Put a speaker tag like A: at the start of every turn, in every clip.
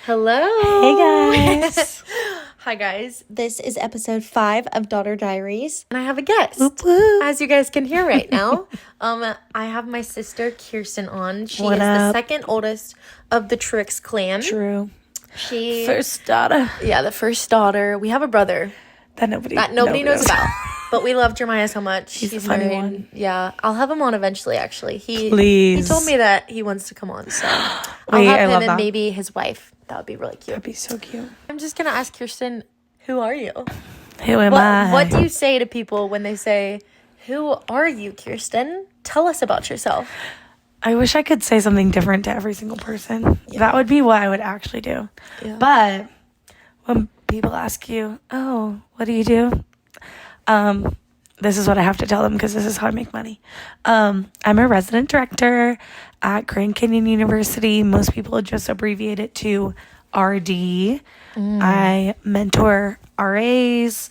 A: Hello.
B: Hey guys.
A: Hi guys. This is episode 5 of Daughter Diaries. And I have a guest.
B: Whoop, whoop.
A: As you guys can hear right now. I have my sister Kirsten on. She
B: What
A: is
B: up?
A: the second oldest of the Trix clan.
B: True.
A: She
B: First daughter.
A: Yeah, the first daughter. We have a brother
B: That nobody
A: knows about. But we love Jeremiah so much.
B: He's a funny
A: married.
B: one.
A: Yeah. I'll have him on eventually, actually. He
B: Please.
A: told me that he wants to come on, so I'll
B: Wait,
A: have
B: I
A: him
B: love
A: and
B: that.
A: maybe his wife. That would be really cute.
B: That'd be so cute.
A: I'm just gonna ask Kirsten, who are you?
B: Who am I?
A: What do you say to people when they say, "Who are you, Kirsten? Tell us about yourself."
B: I wish I could say something different to every single person. Yeah. That would be what I would actually do.
A: Yeah.
B: But when people ask you, "Oh, what do you do?" This is what I have to tell them because this is how I make money. I'm a resident director at Grand Canyon University. Most people just abbreviate it to RD. I mentor RAs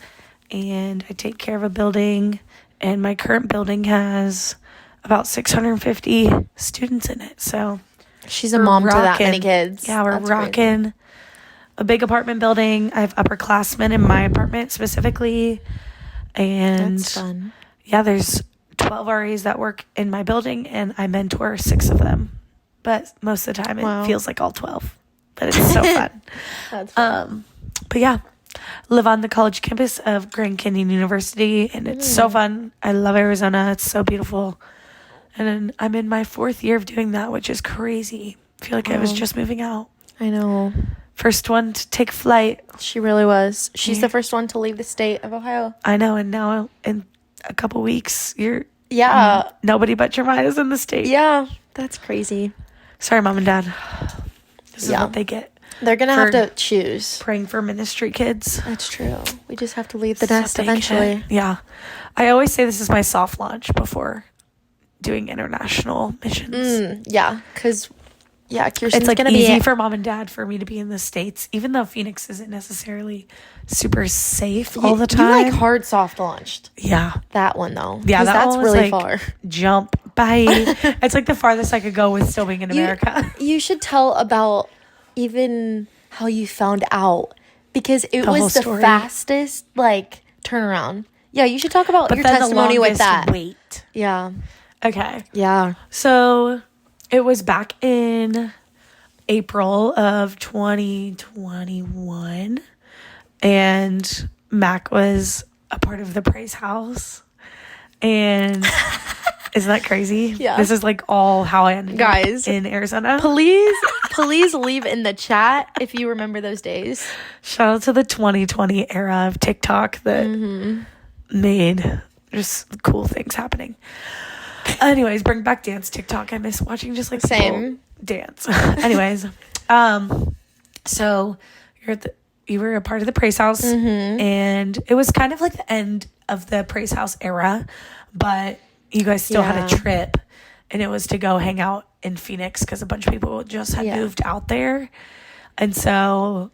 B: and I take care of a building. And my current building has about 650 students in it. So
A: She's a mom to that many kids.
B: Yeah, we're
A: That's
B: rocking
A: crazy.
B: a big apartment building. I have upperclassmen in my apartment specifically. And
A: That's fun.
B: yeah, there's 12 RAs that work in my building and I mentor 6 of them. But most of the time it feels like all 12. But it's so fun.
A: That's fun.
B: But yeah, live on the college campus of Grand Canyon University and it's so fun. I love Arizona. It's so beautiful. And then I'm in my 4th year of doing that, which is crazy. I feel like I was just moving out.
A: I know.
B: First one to take flight.
A: She really was. She's the first one to leave the state of Ohio.
B: I know. And now in a couple weeks,
A: Yeah.
B: nobody but Jeremiah's in the state.
A: Yeah. That's crazy.
B: Sorry, Mom and Dad. This is
A: Yeah.
B: what they get.
A: They're going to have
B: For
A: to choose.
B: praying for ministry kids.
A: That's true. We just have to leave the
B: It's a
A: nest
B: big
A: eventually.
B: hit. Yeah. I always say this is my soft launch before doing international missions.
A: Yeah. Because, Kirsten's
B: It's like
A: going to
B: easy
A: be...
B: for Mom and Dad for me to be in the States, even though Phoenix isn't necessarily super safe all the time.
A: You like hard soft launched.
B: Yeah.
A: That one though.
B: Yeah,
A: 'Cause
B: that
A: that's
B: one was
A: really
B: like,
A: far.
B: Jump. Bye. It's like the farthest I could go with still being in America.
A: You should tell about even how you found out because it
B: The whole
A: was the
B: story.
A: fastest turnaround. Yeah, you should talk about
B: But
A: your
B: then
A: testimony
B: the
A: with
B: longest
A: that.
B: wait.
A: Yeah.
B: Okay.
A: Yeah.
B: So it was back in April of 2021 and Mac was a part of the Praise House. And isn't that crazy?
A: Yeah.
B: This is like all how I ended
A: Guys,
B: up in Arizona.
A: Please leave in the chat if you remember those days.
B: Shout out to the 2020 era of TikTok that made just cool things happening. Anyways, bring back dance TikTok. I miss watching just like
A: Same.
B: people dance. Anyways, so you were a part of the Praise House, and it was kind of like the end of the Praise House era, but you guys still had a trip, and it was to go hang out in Phoenix because a bunch of people just had moved out there, and so.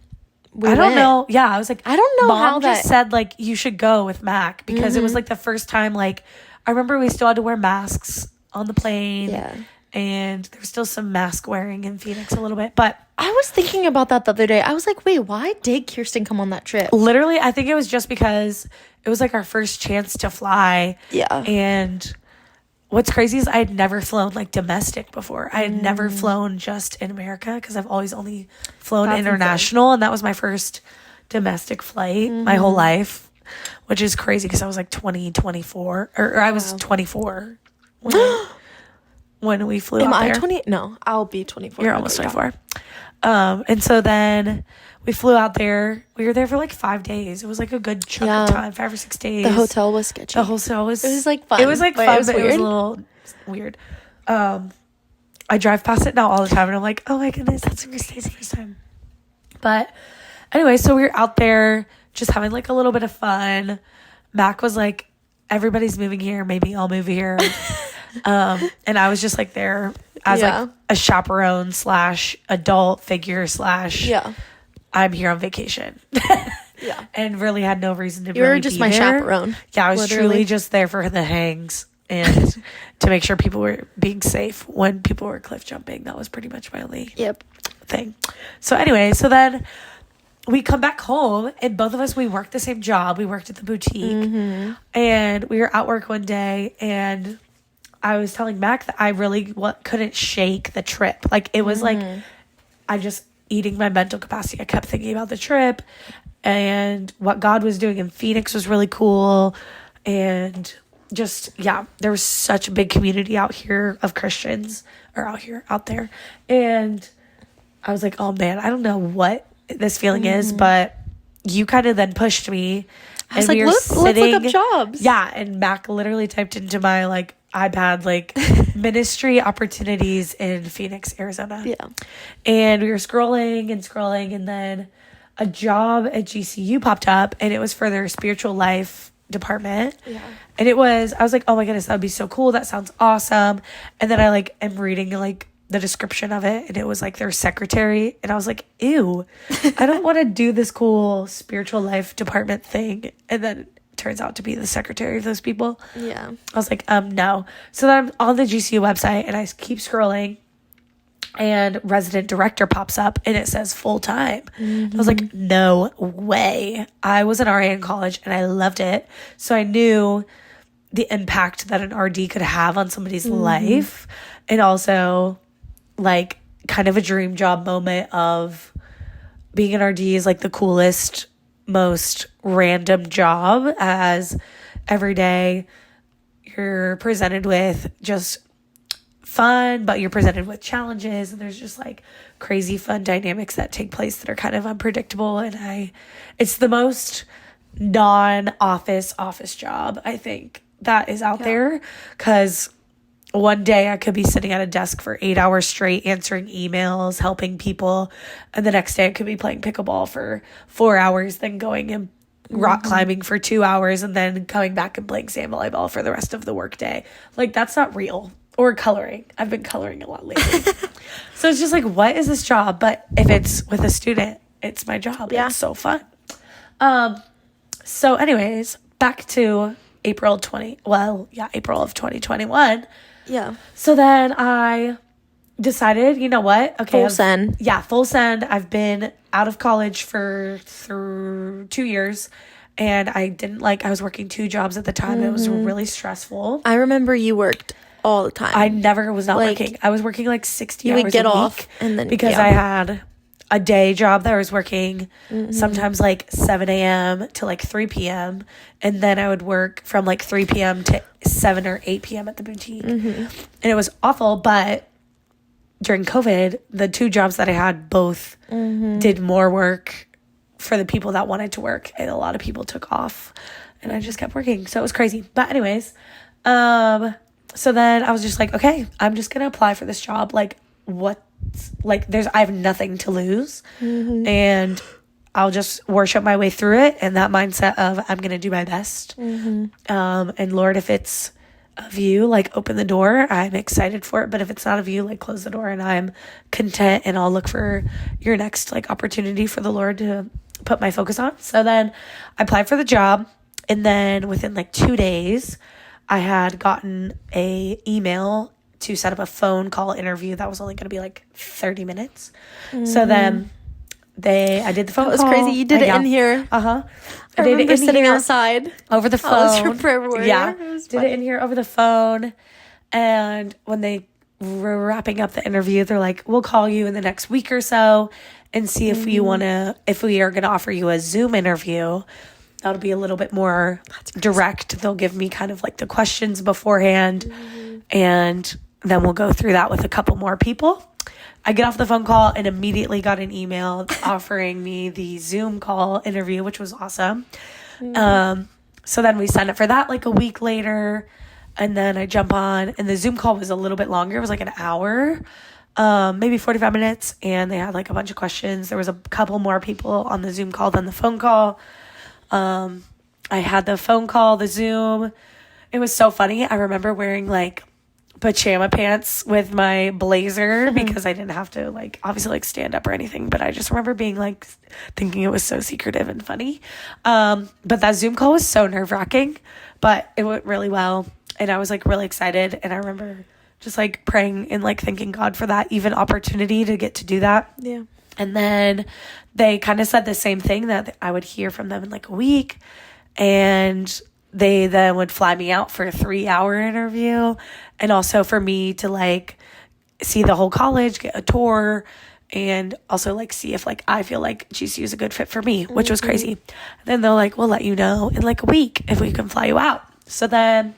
B: I don't know. Yeah, I was like,
A: I don't know
B: Mom
A: how
B: just
A: that-
B: said like you should go with Mac because it was like the first time. Like, I remember we still had to wear masks on the plane.
A: Yeah.
B: And there's still some mask wearing in Phoenix a little bit, but
A: I was thinking about that the other day. I was like, wait, why did Kirsten come on that trip?
B: literally, I think it was just because it was like our first chance to fly.
A: Yeah.
B: And what's crazy is I had never flown like domestic before. I had never flown just in America because I've always only flown
A: That's
B: international. And that was my first domestic flight my whole life, which is crazy because I was like 24 or I was 24 when we flew
A: Am
B: out
A: I
B: there.
A: 20? No, I'll be 24.
B: You're almost 24. And so then we flew out there. We were there for like 5 days. It was like a good chunk of time, 5 or 6 days.
A: The hotel was sketchy.
B: The hotel was.
A: It was like fun.
B: It was like
A: but
B: fun,
A: it was
B: but
A: weird.
B: it was a little weird. I drive past it now all the time, and I'm like, oh my goodness, that's where we stayed the first time. But anyway, so we were out there just having like a little bit of fun. Mac was like, everybody's moving here. Maybe I'll move here. And I was just like there as like a chaperone / adult figure / I'm here on vacation.
A: Yeah.
B: And really had no reason to
A: You were
B: really
A: just
B: be
A: my
B: there.
A: chaperone.
B: Yeah, I was
A: literally.
B: truly just there for the hangs and to make sure people were being safe when people were cliff jumping. That was pretty much my only thing. So anyway, so then we come back home, and both of us, we worked the same job. We worked at the boutique, and we were at work one day, and I was telling Mac that I really couldn't shake the trip. Like, it was like, I just eating my mental capacity. I kept thinking about the trip, and what God was doing in Phoenix was really cool. And just, yeah, there was such a big community out here of Christians, or out there. And I was like, oh man, I don't know what this feeling is, but you kind of then pushed me.
A: I was like, let's look up jobs.
B: Yeah, and Mac literally typed into my like iPad like ministry opportunities in Phoenix, Arizona.
A: Yeah.
B: And we were scrolling, and then a job at GCU popped up, and it was for their spiritual life department.
A: Yeah.
B: And I was like, oh my goodness, that would be so cool. That sounds awesome. And then I like am reading like the description of it, and it was like their secretary, and I was like, ew, I don't want to do this cool spiritual life department thing. And then it turns out to be the secretary of those people.
A: Yeah. I
B: was like, no. So then I'm on the GCU website, and I keep scrolling, and resident director pops up, and it says full-time. I was like, no way. I was an RA in college, and I loved it. So I knew the impact that an RD could have on somebody's life, and also like kind of a dream job moment of being an RD is like the coolest, most random job, as every day you're presented with just fun, but you're presented with challenges, and there's just like crazy fun dynamics that take place that are kind of unpredictable. And it's the most non-office job I think that is out there, because one day I could be sitting at a desk for 8 hours straight answering emails, helping people, and the next day I could be playing pickleball for 4 hours, then going and rock climbing for 2 hours, and then coming back and playing sand volleyball for the rest of the workday. Like, that's not real. Or coloring. I've been coloring a lot lately. So it's just like, what is this job? But if it's with a student, it's my job. Yeah. It's so fun. So anyways, back to April of 2021.
A: Yeah.
B: So then I decided, you know what? Okay.
A: Full send.
B: Yeah, full send. I've been out of college for 2 years, and I was working 2 jobs at the time. It was really stressful.
A: I remember you worked all the time.
B: I never was not working. I was working like 60 hours a week. You would get off,
A: and then
B: because I had a day job that I was working sometimes like 7 a.m. to like 3 p.m. And then I would work from like 3 p.m. to 7 or 8 p.m. at the boutique. And it was awful, but during COVID, the 2 jobs that I had both did more work for the people that wanted to work, and a lot of people took off, and I just kept working. So it was crazy. But anyways, so then I was just like, okay, I'm just going to apply for this job. Like, I have nothing to lose, and I'll just worship my way through it. And that mindset of I'm going to do my best. And Lord, if it's of you, like, open the door. I'm excited for it. But if it's not of you, like, close the door, and I'm content, and I'll look for your next like opportunity for the Lord to put my focus on. So then I applied for the job, and then within like 2 days, I had gotten a email to set up a phone call interview that was only going to be like 30 minutes. So then I did the phone call.
A: That was crazy. You did it in here.
B: I
A: remember sitting outside
B: over the phone.
A: I was your prayer warrior.
B: Yeah, did it in here over the phone. And when they were wrapping up the interview, they're like, we'll call you in the next week or so and see if we are going to offer you a Zoom interview. That'll be a little bit more direct. They'll give me kind of like the questions beforehand, and then we'll go through that with a couple more people. I get off the phone call and immediately got an email offering me the Zoom call interview, which was awesome. So then we signed up for that like a week later, and then I jump on, and the Zoom call was a little bit longer. It was like an hour, maybe 45 minutes, and they had like a bunch of questions. There was a couple more people on the Zoom call than the phone call. I had the phone call, the Zoom. It was so funny. I remember wearing like pajama pants with my blazer because I didn't have to like obviously like stand up or anything, but I just remember being like thinking it was so secretive and funny. But that Zoom call was so nerve-wracking, but it went really well, and I was like really excited. And I remember just like praying and like thanking God for that even opportunity to get to do that.
A: Yeah.
B: And then they kind of said the same thing, that I would hear from them in like a week, and they then would fly me out for a 3-hour interview, and also for me to like see the whole college, get a tour, and also like see if like I feel like GCU is a good fit for me, which was crazy. And then they're like, we'll let you know in like a week if we can fly you out. So then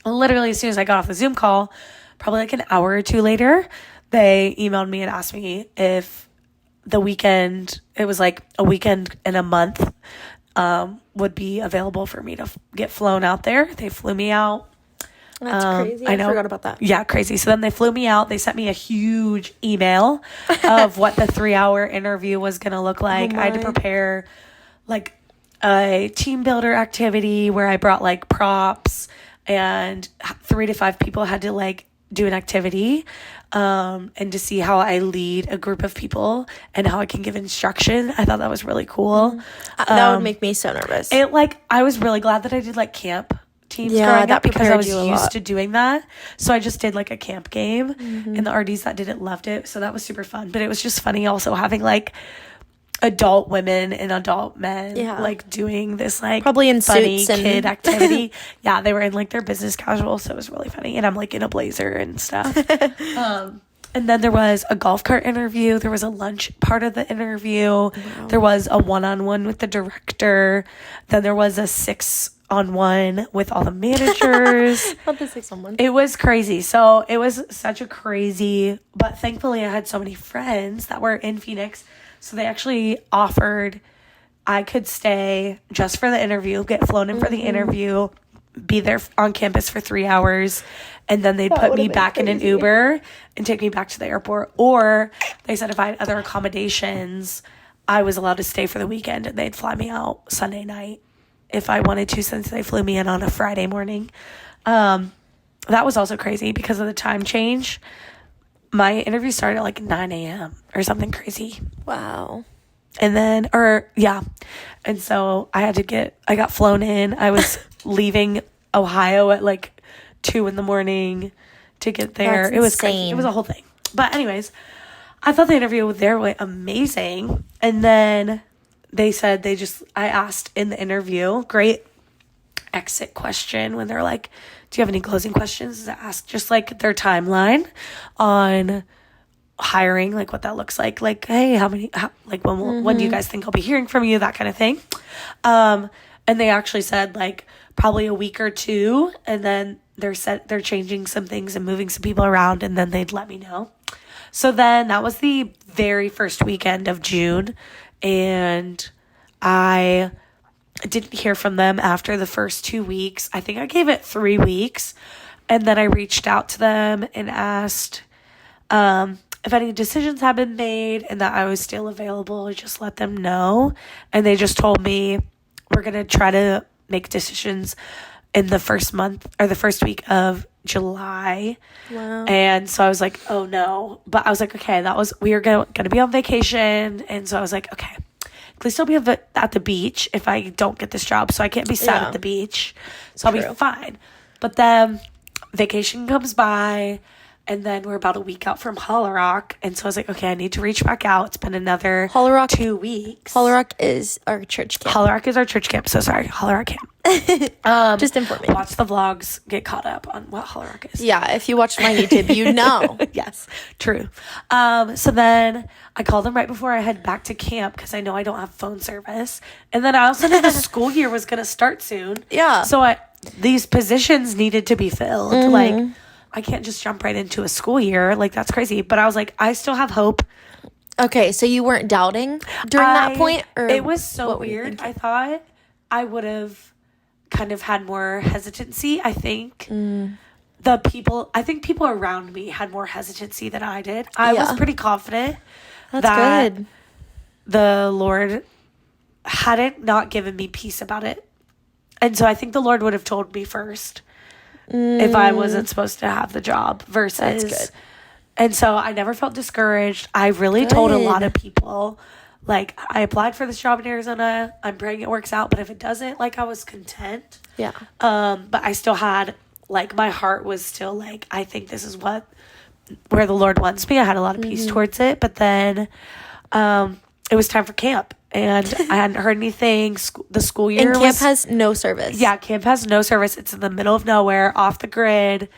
B: literally as soon as I got off the Zoom call, probably like an hour or two later, they emailed me and asked me if the weekend, it was like a weekend in a month, would be available for me to get flown out there. They flew me out.
A: That's crazy. I forgot about that.
B: Yeah, crazy. So then they flew me out. They sent me a huge email of what the 3-hour interview was going to look like. I had to prepare like a team builder activity where I brought like props, and 3 to 5 people had to like do an activity, and to see how I lead a group of people and how I can give instruction. I thought that was really cool.
A: That would make me so nervous.
B: I was really glad that I did like camp teams
A: Yeah,
B: growing
A: that
B: up, because I was
A: prepared you a
B: used
A: lot.
B: to doing that. So I just did like a camp game, and the RDs that did it loved it. So that was super fun. But it was just funny also having like adult women and adult men like doing this like
A: probably in
B: funny
A: suits and
B: kid activity. Yeah, they were in like their business casual, so it was really funny. And I'm like in a blazer and stuff. And then there was a golf cart interview. There was a lunch part of the interview. Wow. There was a 1-on-1 with the director. Then there was a 6-on-1 with all the managers.
A: Not the 6-on-1.
B: It was crazy. So it was such a crazy, but thankfully I had so many friends that were in Phoenix. So they actually offered I could stay just for the interview, get flown in for the interview, be there on campus for 3 hours, and then they'd put me back in an Uber and take me back to the airport. Or they said if I had other accommodations, I was allowed to stay for the weekend, and they'd fly me out Sunday night if I wanted to, since they flew me in on a Friday morning. That was also crazy because of the time change. My interview started at like 9 a.m. or something crazy.
A: Wow.
B: And then, and so I got flown in. I was leaving Ohio at like 2 a.m. to get there.
A: That's
B: it was
A: insane.
B: crazy. It was a whole thing. But anyways, I thought the interview there went amazing. And then they said I asked in the interview, great exit question, when they're like, do you have any closing questions? I asked just like their timeline on hiring, like what that looks like hey, when do you guys think I'll be hearing from you, that kind of thing. And they actually said like probably a week or two, and then they're changing some things and moving some people around, and then they'd let me know. So then that was the very first weekend of June, and I didn't hear from them after the first 2 weeks. I think I gave it 3 weeks, and then I reached out to them and asked if any decisions had been made and that I was still available. Just let them know. And they just told me, we're going to try to make decisions in the first month or the first week of July.
A: Wow.
B: And so I was like, oh no. But I was like, okay, we were going to be on vacation. And so I was like, okay, at least I'll be at the beach if I don't get this job. So I can't be sad at the beach. So I'll be fine. But then vacation comes by, and then we're about a week out from Hollow Rock. And so I was like, okay, I need to reach back out. It's been another
A: Hollow Rock,
B: 2 weeks.
A: Hollow Rock is our church camp.
B: Hollow Rock is our church camp. So sorry, Hollow Rock camp.
A: Just informing.
B: Watch the vlogs, get caught up on what Hollow Rock is.
A: Yeah, if you watch my YouTube, you know.
B: Yes, true. So then I called them right before I head back to camp because I know I don't have phone service. And then I also knew the school year was going to start soon.
A: Yeah.
B: So these positions needed to be filled.
A: Mm-hmm.
B: Like, I can't just jump right into a school year. Like, that's crazy. But I was like, I still have hope.
A: Okay, so you weren't doubting during that point? Or
B: it was so weird. I thought I would have kind of had more hesitancy. I think people around me had more hesitancy than I did. I was pretty confident that
A: good.
B: the Lord hadn't not given me peace about it. And so I think the Lord would have told me first if I wasn't supposed to have the job versus.
A: That's good.
B: And so I never felt discouraged. I really told a lot of people, like, I applied for this job in Arizona. I'm praying it works out. But if it doesn't, like, I was content.
A: Yeah.
B: But I still had like, my heart was still like, I think this is where the Lord wants me. I had a lot of peace towards it. But then it was time for camp. And I hadn't heard anything. The school year
A: and camp has no service.
B: Yeah, camp has no service. It's in the middle of nowhere, off the grid.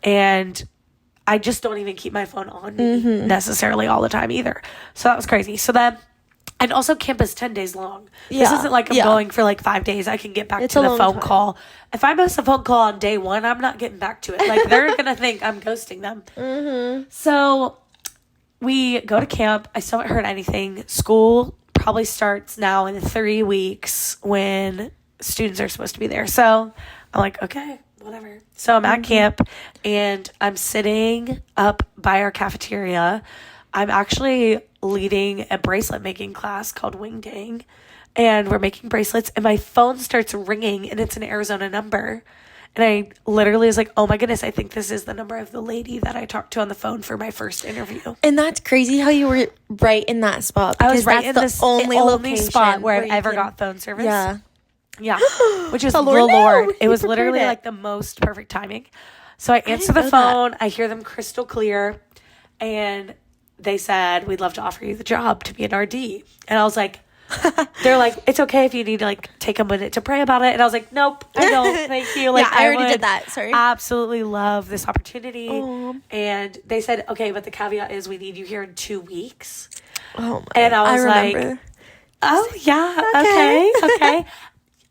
B: And I just don't even keep my phone on me necessarily all the time either. So that was crazy. So then, and also camp is 10 days long. This isn't like I'm going for like 5 days. I can get back to the phone call. If I miss a phone call on day 1, I'm not getting back to it. Like, they're going to think I'm ghosting them. So we go to camp. I still haven't heard anything. School probably starts now in 3 weeks when students are supposed to be there. So I'm like, okay, whatever. So I'm at camp and I'm sitting up by our cafeteria. I'm actually leading a bracelet making class called Wing Dang, and we're making bracelets, and my phone starts ringing, and it's an Arizona number. And I literally was like, oh my goodness, I think this is the number of the lady that I talked to on the phone for my first interview.
A: And that's crazy how you were right in that spot.
B: I was right in
A: that's
B: the only spot where I've
A: you
B: ever
A: can-
B: got phone service.
A: Yeah.
B: Yeah. Which is the
A: Lord
B: Lord.
A: knew.
B: It was
A: He
B: literally
A: prepared it.
B: like the most perfect timing. So I answer
A: didn't
B: the
A: know
B: phone. I hear them crystal clear. And they said, we'd love to offer you the job to be an RD. And I was like, they're like, it's okay if you need to like take a minute to pray about it. And I was like, nope, I don't. Thank you. Like,
A: I already
B: would
A: did that. Sorry.
B: absolutely love this opportunity.
A: Aw.
B: And they said, okay, but the caveat is we need you here in 2 weeks.
A: Oh my.
B: And I was
A: remember.
B: like, oh yeah, okay.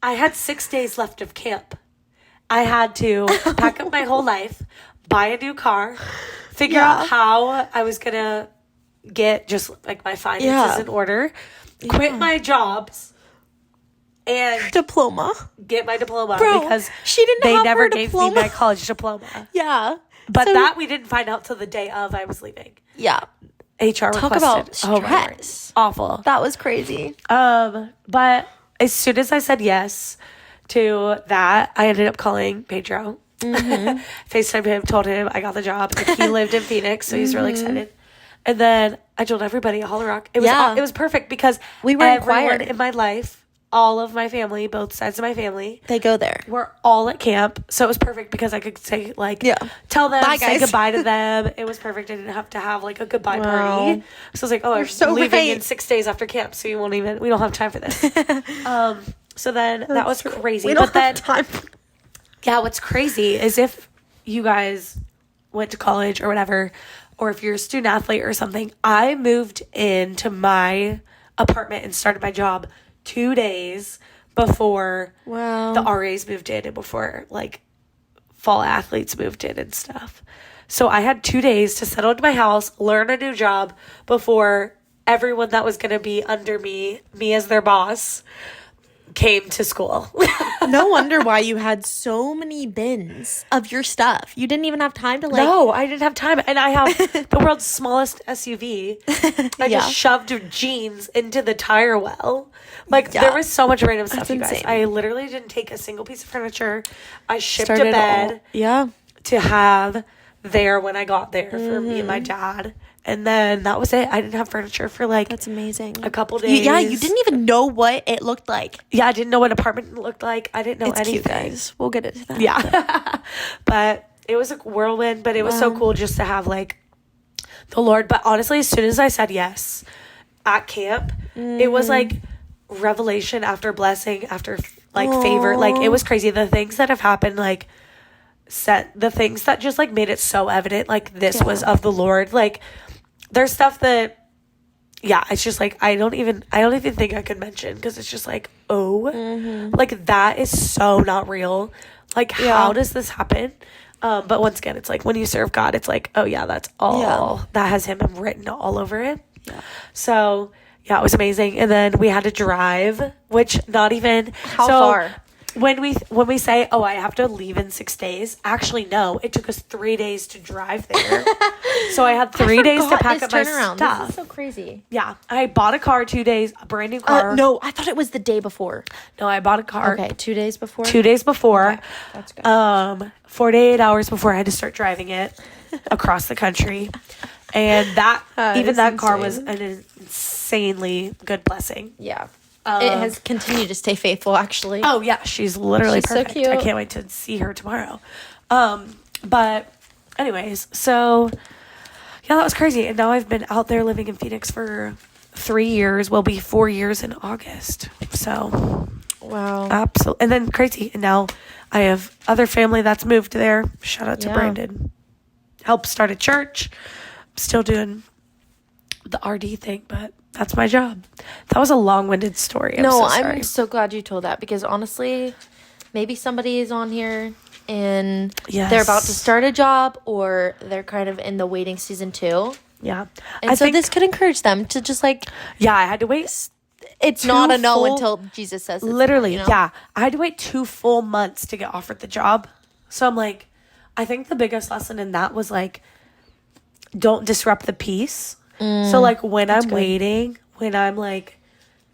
B: I had 6 days left of camp. I had to pack up my whole life, buy a new car, figure out how I was gonna get just like my finances in order, quit my jobs, and
A: diploma.
B: get my diploma.
A: Bro,
B: because
A: she didn't
B: they
A: have
B: never
A: her
B: gave me
A: diploma.
B: my college diploma.
A: Yeah.
B: But
A: So-
B: that we didn't find out till the day of I was leaving.
A: Yeah.
B: HR
A: Talk
B: requested.
A: about
B: Oh my word.
A: stress.
B: Awful.
A: That was crazy.
B: But as soon as I said yes to that, I ended up calling Pedro. FaceTimed him, told him I got the job. And he lived in Phoenix, so he's really excited. And then I told everybody at Holler Rock. It was perfect because
A: We were
B: everyone
A: inquired.
B: in my life, all of my family, both sides of my family,
A: They go there.
B: were all at camp. So it was perfect because I could say like, tell them,
A: Bye,
B: say
A: guys.
B: goodbye to them. It was perfect. I didn't have to have like a goodbye
A: Wow.
B: party. So I was like, oh, I'm
A: so
B: leaving
A: right.
B: in 6 days after camp. So we don't have time for this. So then that was crazy.
A: We don't
B: But then,
A: have time.
B: yeah, what's crazy is if you guys went to college or whatever, or if you're a student athlete or something, I moved into my apartment and started my job 2 days before
A: Wow.
B: the RAs moved in and before like fall athletes moved in and stuff. So I had 2 days to settle into my house, learn a new job before everyone that was going to be under me as their boss, came to school.
A: No wonder why you had so many bins of your stuff. You didn't even have time to
B: No, I didn't have time. And I have the world's smallest SUV. I
A: Yeah.
B: just shoved jeans into the tire well. Like, there was so much random stuff, you guys.
A: insane.
B: I literally didn't take a single piece of furniture. I shipped
A: started
B: a bed
A: all. Yeah.
B: to have there when I got there for me and my dad. And then that was it. I didn't have furniture for like
A: That's amazing.
B: a couple
A: You,
B: days.
A: yeah, you didn't even know what it looked like.
B: Yeah, I didn't know what an apartment looked like. I didn't know
A: It's
B: anything.
A: cute, guys. We'll get into that.
B: Yeah. But it was a whirlwind, but it was so cool just to have like the Lord. But honestly, as soon as I said yes at camp, it was like revelation after blessing after like favor. Like, it was crazy. The things that have happened, like the things that just like made it so evident, like this was of the Lord. Like, there's stuff that, yeah, it's just like I don't even think I could mention because it's just like, like that is so not real. Like, how does this happen? But once again, it's like when you serve God, it's like, oh yeah, that's all that has Him written all over it. Yeah. So yeah, it was amazing. And then we had to drive, which not even
A: How far?
B: When we say, oh, I have to leave in 6 days, actually, no, it took us 3 days to drive there. So I had 3 days to pack up my stuff.
A: This is so crazy.
B: Yeah, I bought a car 2 days, a brand new car.
A: No, I thought it was the day before.
B: No, I bought a car.
A: Okay, 2 days before.
B: 2 days before.
A: Okay, that's good.
B: 48 hours before I had to start driving it across the country. And that
A: is
B: that car was
A: insane.
B: an insanely good blessing.
A: Yeah. It has continued to stay faithful, actually.
B: Oh yeah, she's literally
A: She's so
B: perfect.
A: cute.
B: I can't wait to see her tomorrow. But anyways, so yeah, that was crazy. And now I've been out there living in Phoenix for 3 years. Will be 4 years in August. So
A: Wow.
B: absolutely. And then crazy. And now I have other family that's moved there. Shout out to
A: Yeah.
B: Brandon. Helped start a church. I'm still doing the RD thing, but that's my job. That was a long-winded story.
A: No,
B: so sorry.
A: I'm so glad you told that, because honestly, maybe somebody is on here and
B: Yes.
A: they're about to start a job, or they're kind of in the waiting season too.
B: Yeah.
A: And so this could encourage them to just like,
B: yeah, I had to wait.
A: it's
B: Two
A: not a no
B: full-
A: until Jesus says it's
B: Literally,
A: no, you know?
B: yeah. I had to wait 2 full months to get offered the job. So I'm like, I think the biggest lesson in that was like, don't disrupt the peace. So like when I'm waiting, when I'm like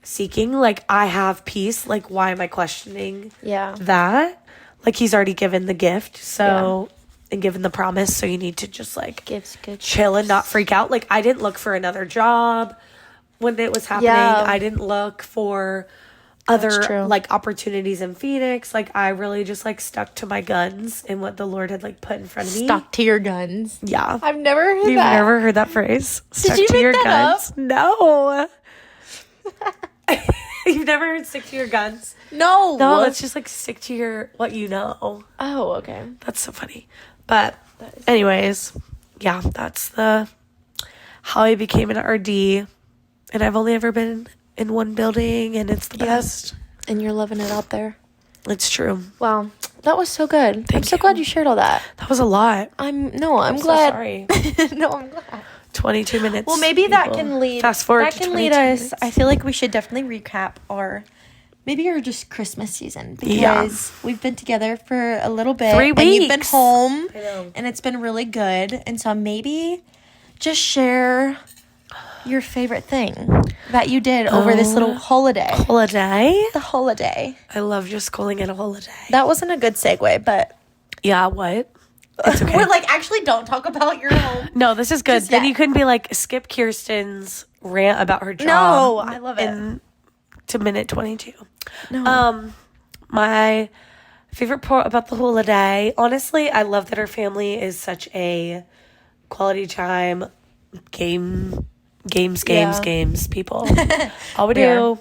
B: seeking, like I have peace. Like, why am I questioning
A: Yeah.
B: that? Like, he's already given the gift. So, and given the promise. So you need to just like
A: Gives good.
B: chill and not freak out. Like, I didn't look for another job when it was happening.
A: Yeah.
B: I didn't look for
A: That's
B: other
A: true.
B: like opportunities in Phoenix. Like, I really just like stuck to my guns and what the Lord had like put in front of me.
A: Stuck to your guns.
B: Yeah.
A: I've never heard
B: You've
A: that.
B: never heard that phrase? Stuck
A: you
B: to
A: make
B: your
A: that
B: guns? No. You've never heard stick to your guns?
A: No.
B: No, it's just like stick to your what you know.
A: Oh, okay.
B: That's so funny. But anyways, yeah, that's the how I became an RD. And I've only ever been in one building, and it's the best.
A: And you're loving it out there.
B: It's true.
A: Wow. That was so good. I'm
B: Thank
A: so
B: you.
A: glad you shared all that.
B: That was a lot.
A: I'm
B: So
A: glad.
B: sorry.
A: No, I'm glad.
B: 22 minutes.
A: Well, maybe that
B: people.
A: can lead.
B: Fast forward
A: That
B: to
A: can lead
B: 22
A: us.
B: minutes.
A: I feel like we should definitely recap our just Christmas season, because
B: Yeah.
A: we've been together for a little bit.
B: 3
A: And you've been
B: weeks.
A: home,
B: I know.
A: and it's been really good. And so maybe just share your favorite thing that you did over this little holiday.
B: Holiday?
A: The holiday.
B: I love just calling it a holiday.
A: That wasn't a good segue, but
B: Yeah, what? It's okay.
A: we're like, actually, don't talk about your home.
B: No, this is good.
A: Just
B: Then
A: yet.
B: you couldn't be like, skip Kirsten's rant about her job.
A: No, I love it.
B: To minute 22.
A: No.
B: My favorite part about the holiday, honestly, I love that our family is such a quality time games people. All we do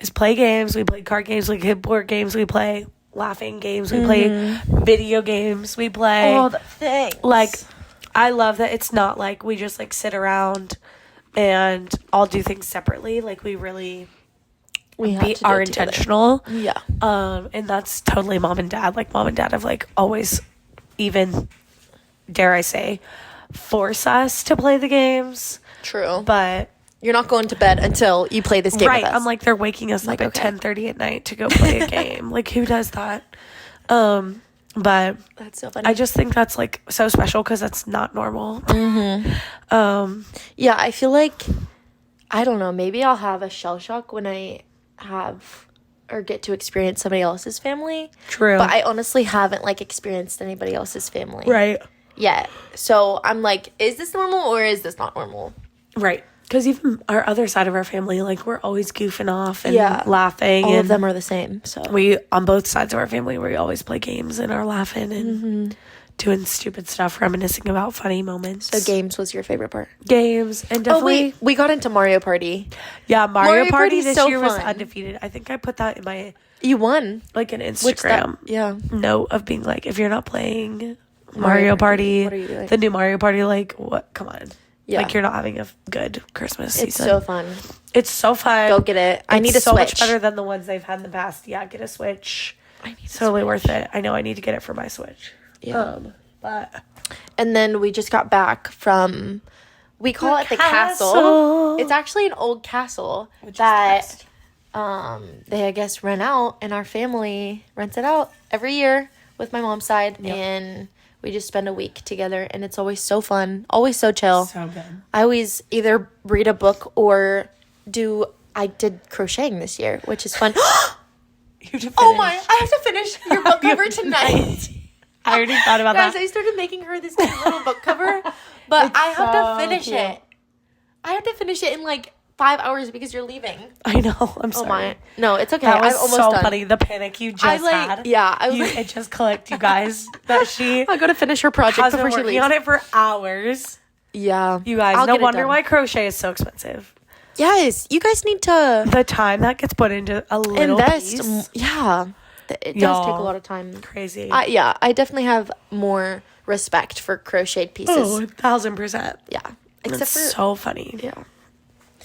B: is play games. We play card games, we play board games, we play laughing games, we play video games, we play
A: All the things.
B: like, I love that it's not like we just like sit around and all do things separately. Like, we really
A: we
B: are intentional.
A: Yeah.
B: And that's totally mom and dad. Like, mom and dad have like always, even dare I say, force us to play the games.
A: True.
B: But
A: You're not going to bed until you play this game
B: right,
A: with us.
B: I'm like, they're waking us
A: Like,
B: up
A: okay.
B: at 10:30 at night to go play a game. Like, who does that? But
A: That's so funny.
B: I just think that's like so special because that's not normal.
A: Yeah, I feel like, I don't know, maybe I'll have a shell shock when I have or get to experience somebody else's family.
B: True.
A: But I honestly haven't like experienced anybody else's family
B: Right.
A: yet. So I'm like, is this normal or is this not normal?
B: Right. Because even our other side of our family, like, we're always goofing off and
A: Yeah.
B: laughing.
A: All
B: and
A: of them are the same. So
B: we, on both sides of our family, we always play games and are laughing and doing stupid stuff, reminiscing about funny moments.
A: so games was your favorite part.
B: Games. And
A: Oh
B: definitely,
A: wait, we got into Mario Party.
B: yeah, Mario
A: Mario
B: Party
A: Party's
B: this
A: so
B: year was
A: fun.
B: undefeated. I think I put that in my,
A: You won.
B: like, an
A: Which that,
B: Instagram
A: yeah.
B: note of being like, if you're not playing
A: Mario
B: Mario
A: Party,
B: Party,
A: what are you doing?
B: the new Mario Party, like, what? Come on.
A: Yeah.
B: Like, you're not having a good Christmas
A: It's
B: season.
A: so fun.
B: It's so fun.
A: Go get it. I
B: It's
A: need a
B: so
A: Switch.
B: much better than the ones they've had in the past. Yeah, get a Switch.
A: I need
B: It's totally worth it. I know I need to get it for my Switch.
A: Yeah.
B: But
A: And then we just got back from, we call it the castle.
B: castle.
A: It's actually an old castle
B: Which is
A: that
B: nice.
A: they, I guess, rent out, and our family rents it out every year with my mom's side.
B: Yep.
A: And we just spend a week together, and it's always so fun, always so chill.
B: So good.
A: I always either read a book or I did crocheting this year, which is fun.
B: You have to finish.
A: Oh my, I have to finish your book cover tonight.
B: I already thought about
A: Guys,
B: that.
A: I started making her this cute little book cover, but I have to
B: so
A: finish
B: cute.
A: it. I have to finish it in like 5 hours because you're leaving.
B: I know. I'm sorry.
A: Oh my. No, it's okay.
B: That was
A: I'm almost
B: so
A: done.
B: funny. The panic you just had.
A: Yeah. I was like,
B: It just clicked, you guys, that she
A: I got to finish her project
B: has been
A: before she
B: working
A: leaves.
B: on it for hours.
A: Yeah.
B: You guys,
A: I'll
B: no
A: get it
B: wonder
A: done.
B: why crochet is so expensive.
A: Yes. You guys need to
B: The time that gets put into a little
A: invest.
B: piece.
A: Yeah. It does
B: Y'all,
A: take a lot of time.
B: Crazy.
A: I definitely have more respect for crocheted pieces.
B: Oh, 1,000%.
A: Yeah. Except
B: That's
A: for
B: so funny.
A: yeah.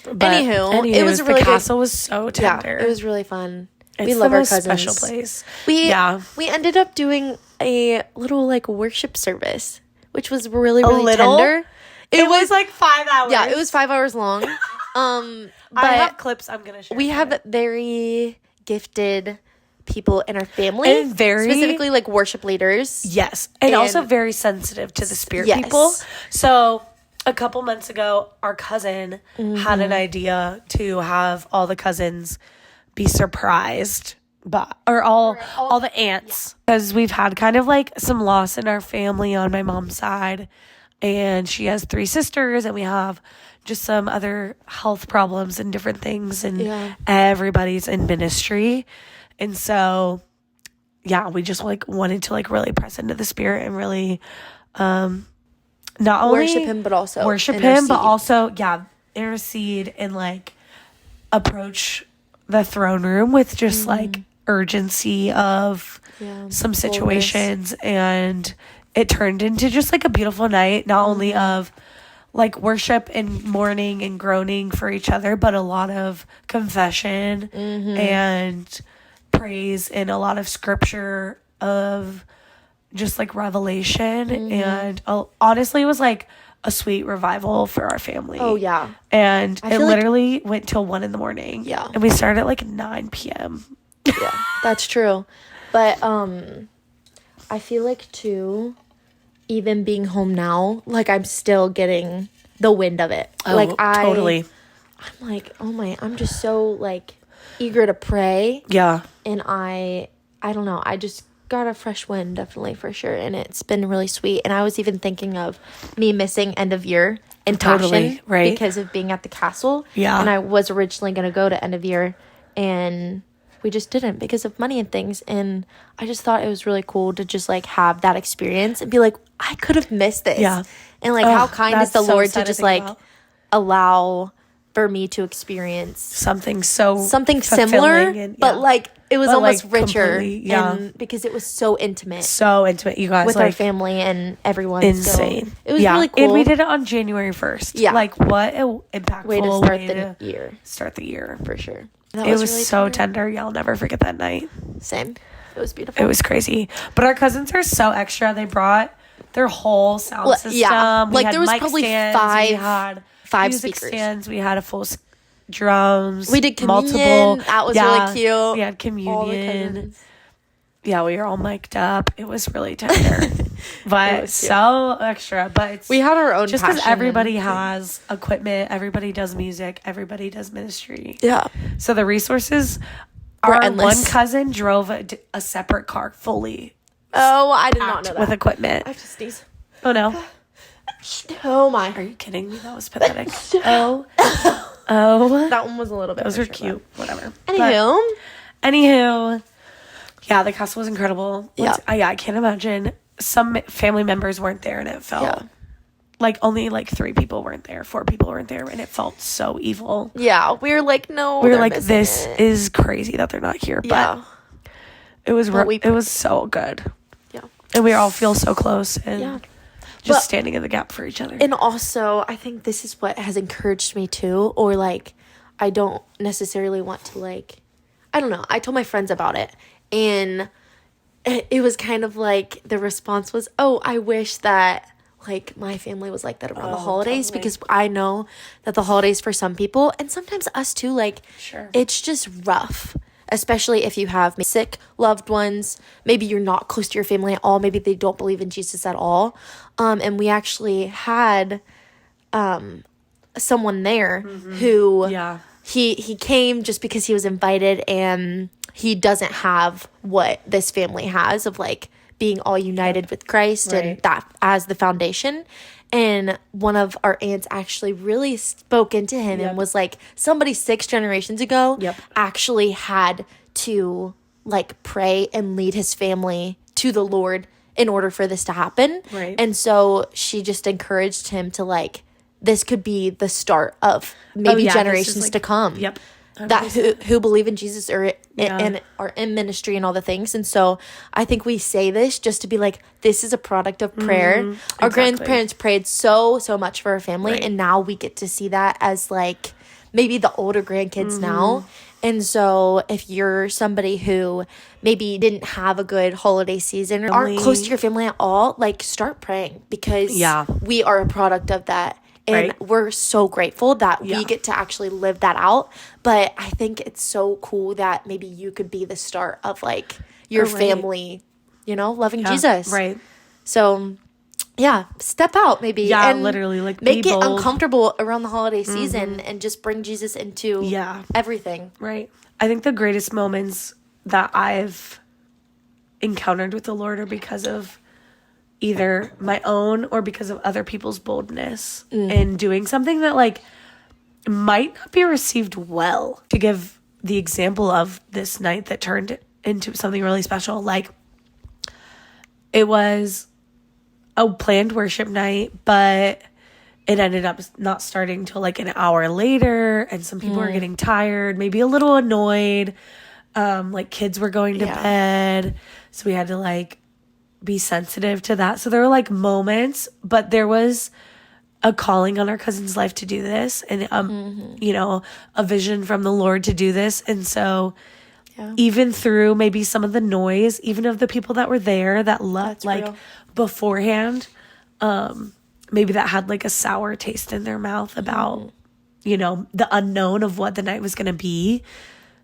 B: But
A: Anywho, it was a really
B: the
A: good-
B: castle was so tender.
A: Yeah, it was really fun.
B: It's
A: we
B: the
A: love our
B: most
A: cousins.
B: special place.
A: We
B: Yeah.
A: ended up doing a little like worship service, which was really
B: little?
A: tender.
B: It was like 5 hours.
A: Yeah, it was 5 hours long. But
B: I have clips I'm gonna share.
A: we
B: for
A: have
B: it.
A: very gifted people in our family,
B: And very-
A: specifically like worship leaders.
B: Yes. And also very sensitive to the spirit people. So a couple months ago, our cousin had an idea to have all the cousins be surprised or all the aunts. Because we've had kind of like some loss in our family on my mom's side. And she has 3 sisters, and we have just some other health problems and different things. And everybody's in ministry. And so, yeah, we just like wanted to like really press into the spirit and really not only
A: Worship him, but also
B: worship him,
A: intercede.
B: but also intercede and like approach the throne room with just like urgency of some situations. And it turned into just like a beautiful night, not only of like worship and mourning and groaning for each other, but a lot of confession and praise and a lot of scripture of just like revelation. And honestly, it was like a sweet revival for our family.
A: Oh yeah.
B: And it
A: feel like-
B: literally went till 1 a.m.
A: Yeah.
B: And we started at like 9 p.m.
A: Yeah, that's true. But I feel like too, even being home now, like I'm still getting the wind of it.
B: Oh,
A: like
B: totally.
A: I'm like, oh my, I'm just so like eager to pray.
B: Yeah.
A: And I don't know, I just got a fresh wind, definitely, for sure. And it's been really sweet. And I was even thinking of me missing end of year and
B: Totally,
A: Passion,
B: right.
A: because of being at the castle.
B: Yeah.
A: And I was originally going to go to end of year, and we just didn't because of money and things. And I just thought it was really cool to just like have that experience and be like, I could have missed this.
B: Yeah.
A: And like, how kind is
B: that's
A: the
B: so
A: Lord
B: sad
A: to
B: to
A: just
B: think
A: like
B: about.
A: allow for me to experience
B: Something
A: something similar,
B: fulfilling and,
A: but like it was
B: But,
A: almost
B: like,
A: richer.
B: completely, yeah.
A: And because it was so intimate
B: so intimate, you guys.
A: with
B: like,
A: our family and everyone.
B: insane.
A: So it was
B: yeah.
A: really cool.
B: And we did it on January 1st.
A: Yeah.
B: Like, what an impactful
A: way to start
B: way
A: the
B: to
A: year
B: start the year.
A: for sure. That
B: It was
A: really
B: so tender. Y'all never forget that night.
A: Same. It was beautiful.
B: It was crazy. But our cousins are so extra. They brought their whole sound
A: Well,
B: system.
A: yeah.
B: We
A: Like,
B: had
A: there was
B: mic
A: probably
B: stands. We had
A: five
B: music
A: speakers.
B: stands. We had a full drums.
A: We did communion.
B: Multiple.
A: That was
B: yeah,
A: really cute.
B: We had
A: All the
B: communion.
A: cousins.
B: Yeah, we were all mic'd up. It was really tender. But
A: was cute.
B: so extra. But it's
A: We had our own
B: just because
A: passion
B: everybody
A: and-
B: has equipment, everybody does music, everybody does ministry.
A: Yeah.
B: So the resources,
A: Were
B: our
A: endless.
B: one cousin drove a separate car fully
A: Oh, I did not
B: packed
A: know that.
B: with equipment.
A: I have to sneeze.
B: Oh no.
A: Oh my.
B: Are you kidding me? That was pathetic. Oh.
A: That one was a little bit.
B: Those were
A: extra,
B: cute. Whatever.
A: but- Anywho.
B: Anywho, yeah, the castle was incredible.
A: Yeah.
B: I can't imagine. Some family members weren't there, and it felt
A: Yeah.
B: like only like 3 people weren't there, 4 people weren't there, and it felt so evil.
A: Yeah, we were like, no.
B: We were
A: they're
B: like,
A: missing
B: this
A: it.
B: is crazy that they're not here, but
A: Yeah.
B: it was
A: But we-
B: it was so good,
A: Yeah.
B: and we all feel so close and
A: Yeah.
B: just
A: But-
B: standing in the gap for each other.
A: And also, I think this is what has encouraged me too, or like, I don't necessarily want to like, I don't know. I told my friends about it, and it was kind of like the response was, oh, I wish that like my family was like that around the holidays,
B: totally.
A: because I know that the holidays for some people, and sometimes us too, like,
B: Sure.
A: it's just rough. Especially if you have sick loved ones, maybe you're not close to your family at all, maybe they don't believe in Jesus at all. And we actually had someone there who
B: Yeah.
A: he came just because he was invited, and he doesn't have what this family has of like being all united with Christ and
B: Right.
A: that as the foundation. And one of our aunts actually really spoke into him and was like, somebody 6 generations ago actually had to like pray and lead his family to the Lord in order for this to happen.
B: Right.
A: And so she just encouraged him to like, this could be the start of maybe generations
B: like,
A: to come.
B: Yep.
A: That who believe in Jesus or and are in ministry and all the things. And so I think we say this just to be like, this is a product of prayer. Our grandparents prayed so much for our family, and now we get to see that as like maybe the older grandkids now. And so if you're somebody who maybe didn't have a good holiday season or aren't close to your family at all, like start praying, because we are a product of that. And we're so grateful that we get to actually live that out. But I think it's so cool that maybe you could be the start of like your family, you know, loving Jesus.
B: Right.
A: So step out maybe.
B: Yeah,
A: and
B: literally like
A: make
B: be
A: it
B: bold.
A: Uncomfortable around the holiday season and just bring Jesus into everything.
B: Right. I think the greatest moments that I've encountered with the Lord are because of either my own or because of other people's boldness in doing something that like might not be received well. To give the example of this night that turned into something really special, like it was a planned worship night, but it ended up not starting till like an hour later, and some people were getting tired, maybe a little annoyed, like kids were going to bed, so we had to like be sensitive to that. So there were like moments, but there was a calling on our cousin's life to do this, and you know, a vision from the Lord to do this. And so even through maybe some of the noise, even of the people that were there that left like real. Beforehand, maybe that had like a sour taste in their mouth about you know, the unknown of what the night was going to be,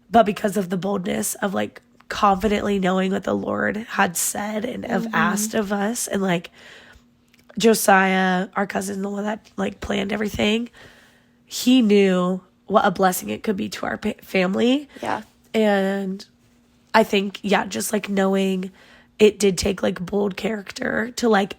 B: but because of the boldness of like confidently knowing what the Lord had said and have asked of us, and like Josiah, our cousin, the one that like planned everything, he knew what a blessing it could be to our family. Yeah. And I think, just like knowing it did take like bold character to like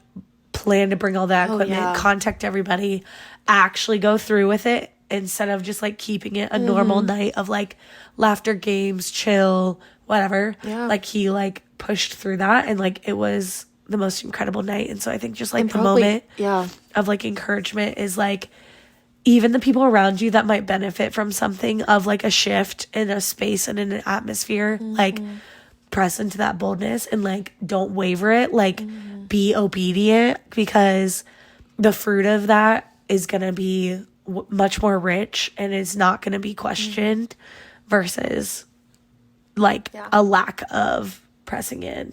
B: plan to bring all that equipment, contact everybody, actually go through with it, instead of just like keeping it a normal night of like laughter, games, chill, whatever. Like he like pushed through that, and like it was the most incredible night. And so I think just like the moment of like encouragement is like, even the people around you that might benefit from something of like a shift in a space and in an atmosphere, like press into that boldness and like don't waver it, like be obedient, because the fruit of that is going to be much more rich and it's not going to be questioned versus like a lack of pressing in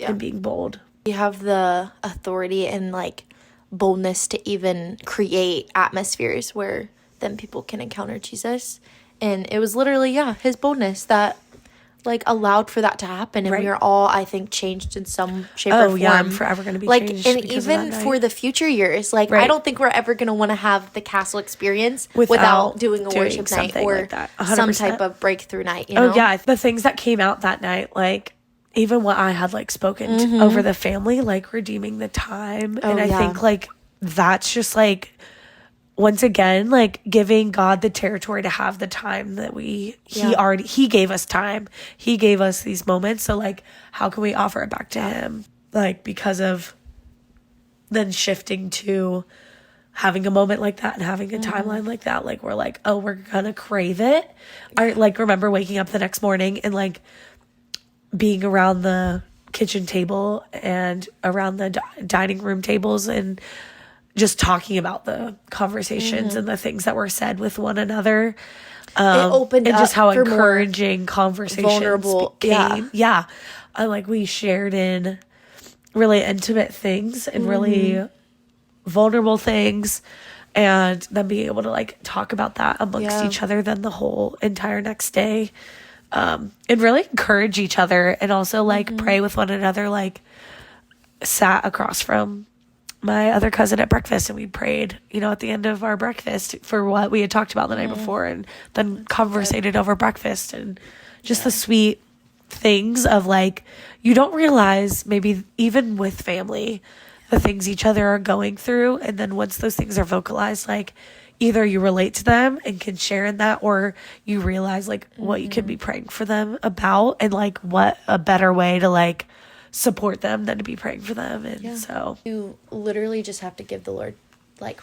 B: and being bold.
A: You have the authority and like boldness to even create atmospheres where then people can encounter Jesus. And it was literally, his boldness that like allowed for that to happen. And we are all, I think, changed in some shape or form.
B: I'm forever going to be
A: like,
B: changed.
A: And even for the future years, like I don't think we're ever going to want to have the castle experience without doing a worship night or like that. Some type of breakthrough night, you know?
B: The things that came out that night, like even what I had like spoken over the family, like redeeming the time. And I think like that's just like, once again, like giving God the territory to have the time that he gave us time. He gave us these moments. So like, how can we offer it back to him? Like, because of then shifting to having a moment like that and having a timeline like that, like we're like, oh, we're gonna crave it. I like remember waking up the next morning and like being around the kitchen table and around the dining room tables and just talking about the conversations and the things that were said with one another. It opened and up just how encouraging conversations vulnerable became. Like we shared in really intimate things and really vulnerable things, and then being able to like talk about that amongst each other then the whole entire next day, and really encourage each other, and also like pray with one another. Like sat across from my other cousin at breakfast and we prayed, you know, at the end of our breakfast for what we had talked about the night before, and then conversated over breakfast, and just the sweet things of like, you don't realize maybe even with family the things each other are going through. And then once those things are vocalized, like either you relate to them and can share in that, or you realize like what you could be praying for them about, and like what a better way to like support them than to be praying for them. And so
A: you literally just have to give the Lord like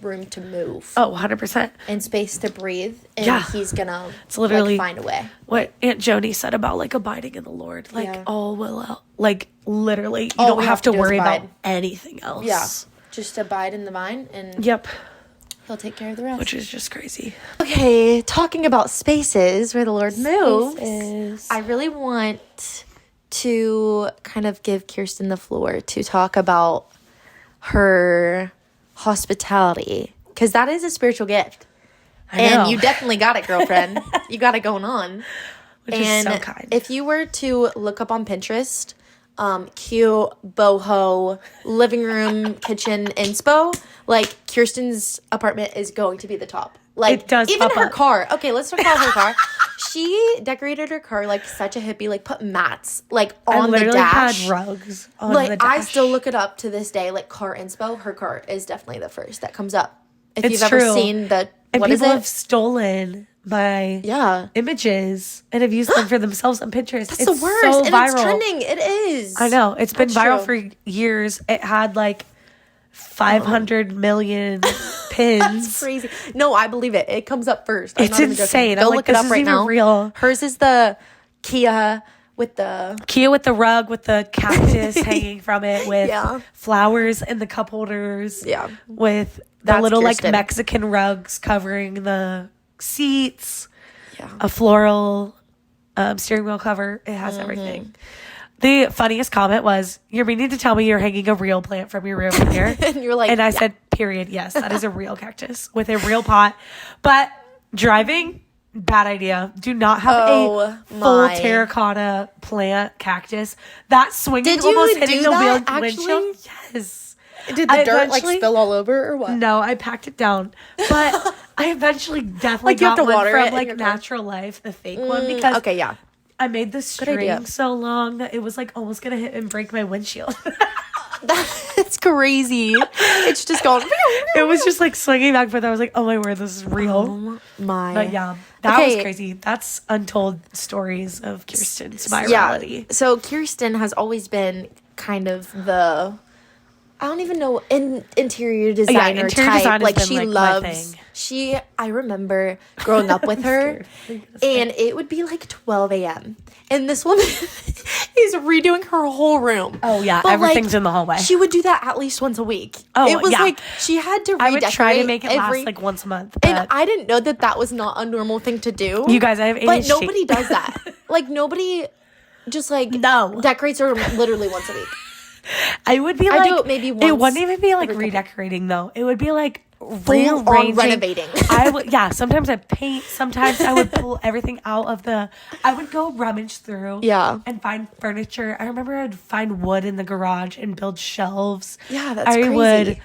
A: room to move.
B: 100%.
A: And space to breathe, and he's gonna
B: it's literally
A: like, find a way.
B: What Aunt Joni said about like abiding in the Lord, like all will like literally you don't have to worry about anything else.
A: Just abide in the vine, and he'll take care of the rest,
B: which is just crazy.
A: Okay, talking about spaces where the Lord moves, I really want to kind of give Kirsten the floor to talk about her hospitality, because that is a spiritual gift. And you definitely got it, girlfriend. You got it going on.
B: Which is so kind.
A: If you were to look up on Pinterest, cute boho living room kitchen inspo, like Kirsten's apartment is going to be the top. Like,
B: it does.
A: Even her car. Okay, let's talk about her car. She decorated her car like such a hippie. Like, put mats like on the dash.
B: Had rugs on
A: like
B: the dash.
A: I still look it up to this day. Like, car inspo, her car is definitely the first that comes up. If
B: it's
A: you've ever seen the
B: and
A: what is
B: people
A: it?
B: have stolen my images and have used them for themselves on Pinterest.
A: That's the worst. So and viral. It's trending. It is.
B: I know. It's been viral for years. It had like 500 million pins.
A: That's crazy. No, I believe it. It comes up first.
B: It's insane.
A: Go look it up right now.
B: Real.
A: Hers is the Kia with the
B: rug with the cactus hanging from it with flowers in the cup holders.
A: Yeah.
B: With the little Kirsten. Like Mexican rugs covering the seats. Yeah. A floral steering wheel cover. It has everything. The funniest comment was, "You're meaning to tell me you're hanging a real plant from your room in here?"
A: And you're like,
B: and I said, "Period. Yes, that is a real cactus with a real pot." But driving, bad idea. Do not have a full terracotta plant cactus. That swinging almost hitting the windshield. Yes.
A: Did the dirt like spill all over or what?
B: No, I packed it down. But I eventually definitely got one from like Natural Life, the fake one, because I made the string so long that it was like almost gonna hit and break my windshield.
A: That's crazy. It's just going.
B: It was just like swinging back and forth. I was like, oh my word, this is real.
A: Oh my.
B: But yeah, that was crazy. That's untold stories of Kirsten's virality.
A: Yeah. So Kirsten has always been kind of the, I don't even know, interior designer type. Like, she loves, I remember growing up with her, and it would be like 12 a.m. And this woman is redoing her whole room.
B: Oh, yeah. But everything's in the hallway.
A: She would do that at least once a week.
B: Oh,
A: it was like she had to redecorate.
B: I would try to make it last like once a month.
A: And I didn't know that was not a normal thing to do.
B: You guys, I have ADHD.
A: But nobody does that. Like, nobody just like decorates her room literally once a week.
B: I would be
A: I do it maybe once.
B: It wouldn't even be like redecorating though. It would be like
A: rearranging, renovating.
B: Sometimes I paint. Sometimes I would pull everything out of I would go rummage through. And find furniture. I remember I'd find wood in the garage and build shelves.
A: Yeah, that's crazy.
B: I would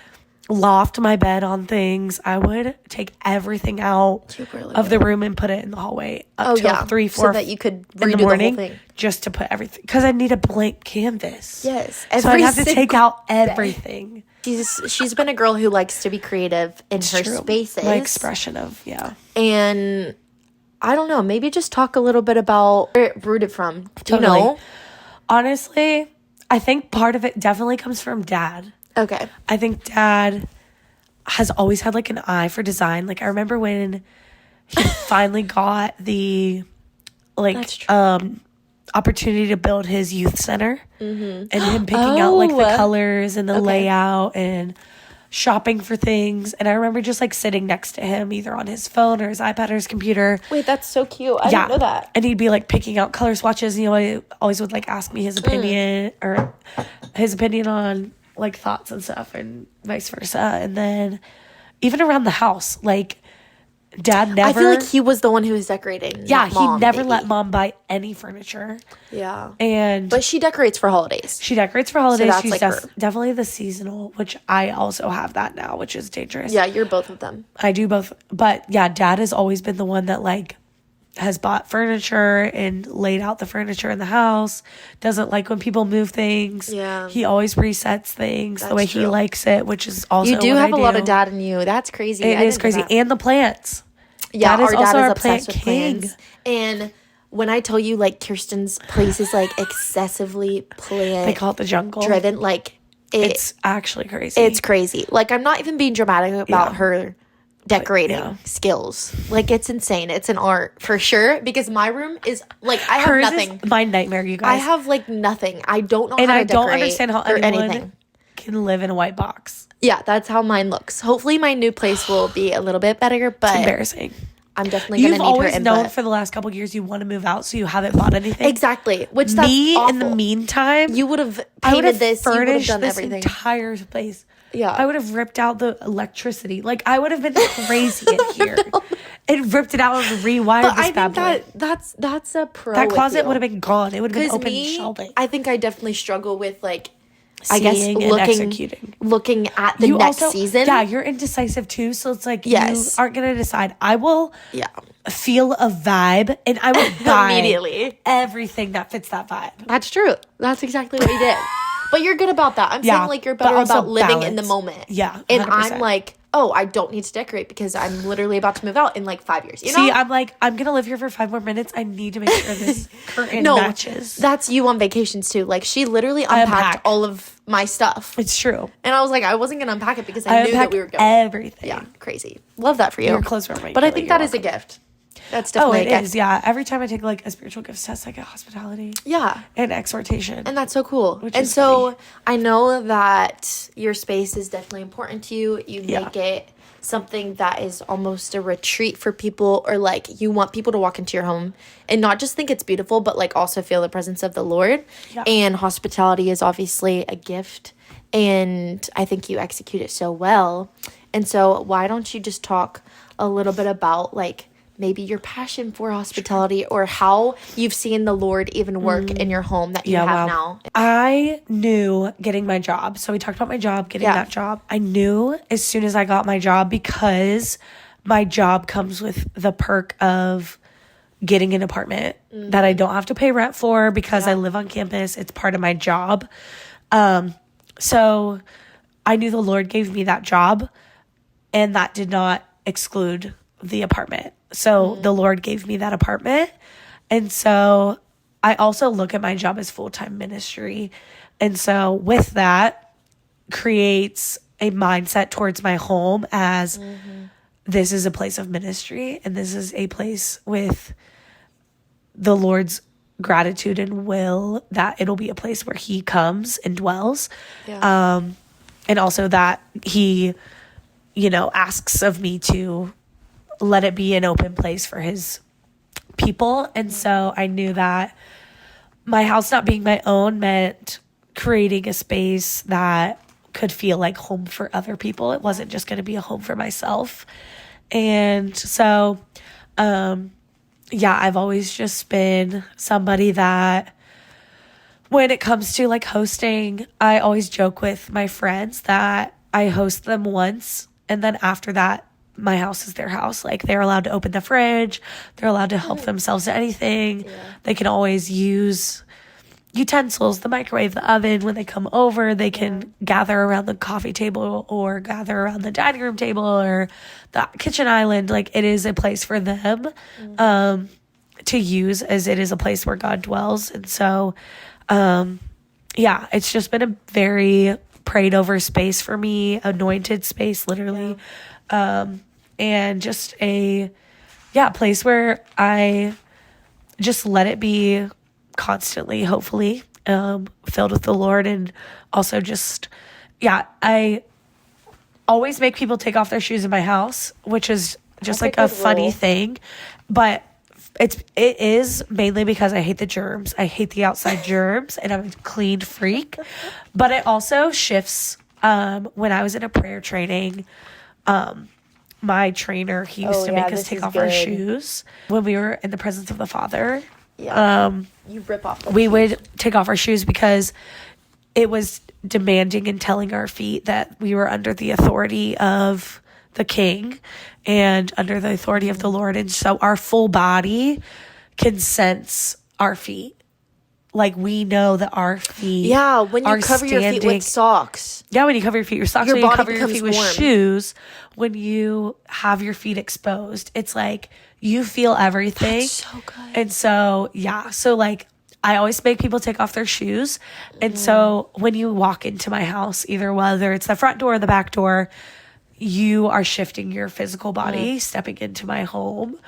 B: loft my bed on things. I would take everything out of the room and put it in the hallway up till 3, 4
A: so that you could redo the whole thing.
B: Just to put everything, because I need a blank canvas.
A: Yes,
B: so I have to take out everything.
A: She's been a girl who likes to be creative in her spaces.
B: My expression of
A: and I don't know, maybe just talk a little bit about where it rooted from. Do you know?
B: Honestly, I think part of it definitely comes from Dad.
A: Okay.
B: I think Dad has always had like an eye for design. Like, I remember when he finally got the opportunity to build his youth center, and him picking out like the colors and the layout and shopping for things. And I remember just like sitting next to him either on his phone or his iPad or his computer.
A: Wait, that's so cute. I didn't know that.
B: And he'd be like picking out color swatches, and he always would like ask me his opinion or his opinion on like thoughts and stuff, and vice versa. And then even around the house, like Dad never,
A: I feel like he was the one who was decorating.
B: Yeah, he never let Mom buy any furniture.
A: Yeah.
B: But
A: she decorates for holidays.
B: She's She's like definitely the seasonal, which I also have that now, which is dangerous.
A: Yeah, you're both of them.
B: I do both. But yeah, Dad has always been the one that like has bought furniture and laid out the furniture in the house, doesn't like when people move things.
A: Yeah.
B: He always resets things the
A: That's
B: way he
A: true.
B: likes it, which is also
A: You do
B: what
A: have
B: I
A: a
B: do.
A: lot of dad in you. That's crazy.
B: It is crazy. And the plants.
A: Yeah,
B: Dad is
A: our
B: also
A: dad is
B: our
A: obsessed
B: plant
A: with
B: king.
A: plants. And when I tell you, like, Kirsten's place is, like, excessively plant
B: They call it the jungle.
A: driven, like,
B: It's actually crazy.
A: It's crazy. Like, I'm not even being dramatic about her decorating
B: yeah.
A: skills. Like, it's insane. It's an art for sure. Because my room is like, I have
B: Hers
A: nothing.
B: is my nightmare, you guys.
A: I have like nothing. I don't know
B: and
A: how to
B: I don't
A: decorate
B: understand how
A: or
B: anyone
A: anything.
B: can live in a white box.
A: Yeah, that's how mine looks. Hopefully, my new place will be a little bit better. But
B: It's embarrassing.
A: I'm definitely gonna
B: You've
A: need her
B: always
A: input.
B: known for the last couple of years you want to move out, so you haven't bought anything.
A: Exactly. Which that's
B: Me
A: awful.
B: in the meantime,
A: You would have
B: I would
A: painted
B: have
A: this. You would have
B: furnished
A: done
B: this
A: everything.
B: entire place.
A: Yeah.
B: I would have ripped out the electricity. Like, I would have been crazy in here. And ripped it out and rewired
A: But
B: this
A: I
B: bad
A: think
B: boy.
A: that's a pro.
B: That
A: with
B: closet
A: you.
B: would have been gone. It would have been
A: 'Cause
B: open
A: me,
B: shelving.
A: I think I definitely struggle with like, I guess
B: Seeing and executing.
A: looking at the
B: You
A: next
B: also,
A: season.
B: yeah, you're indecisive too. So it's like
A: Yes.
B: you aren't gonna decide. I will
A: Yeah.
B: feel a vibe and I will buy
A: Immediately.
B: everything that fits that vibe.
A: That's true. That's exactly what you did. But you're good about that. I'm
B: Yeah,
A: saying like you're
B: but
A: better
B: also
A: about living in the
B: balance.
A: moment.
B: Yeah,
A: And
B: 100%.
A: I'm like, oh, I don't need to decorate because I'm literally about to move out in like 5 years. You know?
B: See, I'm like, I'm gonna live here for 5 more minutes. I need to make sure this curtain
A: no,
B: matches.
A: that's you on vacations too. Like she literally unpacked
B: unpack.
A: all of my stuff.
B: It's true.
A: And I was like, I wasn't gonna unpack it because
B: I
A: I knew that
B: unpack
A: we were going.
B: everything.
A: Yeah, crazy. Love that for you.
B: Your clothes were
A: But I think that is a gift. That's definitely
B: it
A: a gift.
B: is. Yeah. Every time I take like a spiritual gifts test, I get hospitality
A: Yeah.
B: and exhortation.
A: And that's so cool.
B: Which
A: And
B: is
A: so
B: funny.
A: I know that your space is definitely important to you. You
B: Yeah.
A: make it something that is almost a retreat for people, or like you want people to walk into your home and not just think it's beautiful, but like also feel the presence of the Lord.
B: Yeah.
A: And hospitality is obviously a gift. And I think you execute it so well. And so why don't you just talk a little bit about like maybe your passion for hospitality or how you've seen the Lord even work in your home that you have now.
B: I knew getting my job. So we talked about my job, getting
A: Yeah.
B: that job. I knew as soon as I got my job, because my job comes with the perk of getting an apartment that I don't have to pay rent for because I live on campus. It's part of my job. So I knew the Lord gave me that job, and that did not exclude the apartment. So the Lord gave me that apartment. And so I also look at my job as full-time ministry. And so with that creates a mindset towards my home as this is a place of ministry and this is a place with the Lord's gratitude and will that it'll be a place where he comes and dwells.
A: Yeah.
B: And also that he, asks of me to let it be an open place for his people. And so I knew that my house not being my own meant creating a space that could feel like home for other people. It wasn't just going to be a home for myself. And so, I've always just been somebody that when it comes to like hosting, I always joke with my friends that I host them once and then after that, my house is their house. Like they're allowed to open the fridge. They're allowed to help themselves to anything. Yeah. They can always use utensils, the microwave, the oven. When they come over, they can gather around the coffee table or gather around the dining room table or the kitchen island. Like it is a place for them to use, as it is a place where God dwells. And so, it's just been a very prayed over space for me, anointed space, literally. And just a place where I just let it be constantly, hopefully, filled with the Lord. And also just, I always make people take off their shoes in my house, which is just like a funny thing, but it is mainly because I hate the germs. I hate the outside germs and I'm a clean freak, but it also shifts. When I was in a prayer training, my trainer, he used to make us take off our shoes when we were in the presence of the Father.
A: Yeah. You rip off.
B: We would take off our shoes because it was demanding and telling our feet that we were under the authority of the King and under the authority of the Lord. And so our full body can sense our feet. Like, we know that our feet
A: when you cover your feet with socks.
B: Yeah, when you cover your feet with socks,
A: Your
B: when you
A: body
B: cover your
A: becomes
B: feet with
A: warm.
B: shoes, when you have your feet exposed, it's like you feel everything.
A: That's so good.
B: And so, so like I always make people take off their shoes. And so when you walk into my house, either whether it's the front door or the back door, you are shifting your physical body, stepping into my home.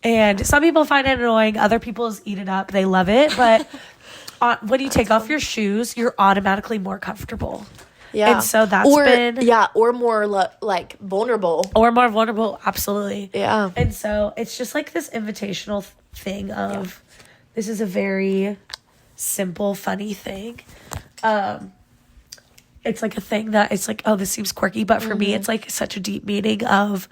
B: And some people find it annoying. Other people eat it up. They love it. But when you take off your shoes, you're automatically more comfortable.
A: Yeah.
B: And so that's
A: or more like vulnerable.
B: Or more vulnerable, absolutely.
A: Yeah.
B: And so it's just like this invitational thing of this is a very simple, funny thing. It's like a thing that it's like, oh, this seems quirky, but for me, it's like such a deep meaning of,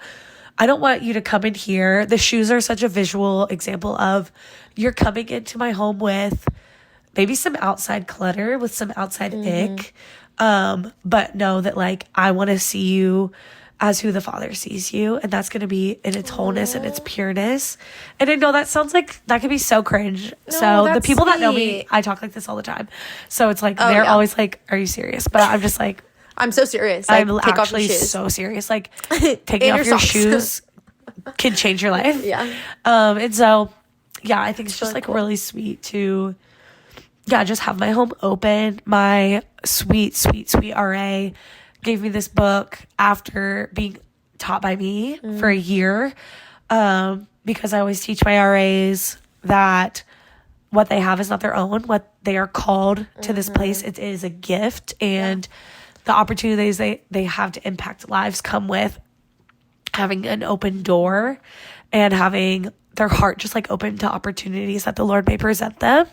B: I don't want you to come in here. The shoes are such a visual example of you're coming into my home with maybe some outside clutter, with some outside ick. But know that like, I want to see you as who the Father sees you. And that's going to be in its wholeness and its pureness. And I know that sounds like that could be so cringe.
A: No,
B: so the
A: that's
B: people that know me,
A: sweet.
B: I talk like this all the time. So it's like, they're always like, are you serious? But I'm just like,
A: I'm so serious. Like,
B: I'm
A: take
B: actually
A: off your shoes.
B: so serious. Like, taking
A: And
B: off
A: your
B: your
A: socks.
B: shoes can change your life.
A: Yeah.
B: And so, I think it's just
A: really
B: like
A: cool.
B: really sweet to, just have my home open. My sweet, sweet, sweet RA gave me this book after being taught by me for a year. Because I always teach my RAs that what they have is not their own, what they are called to this place. It is a gift, and the opportunities they have to impact lives come with having an open door and having their heart just like open to opportunities that the Lord may present them.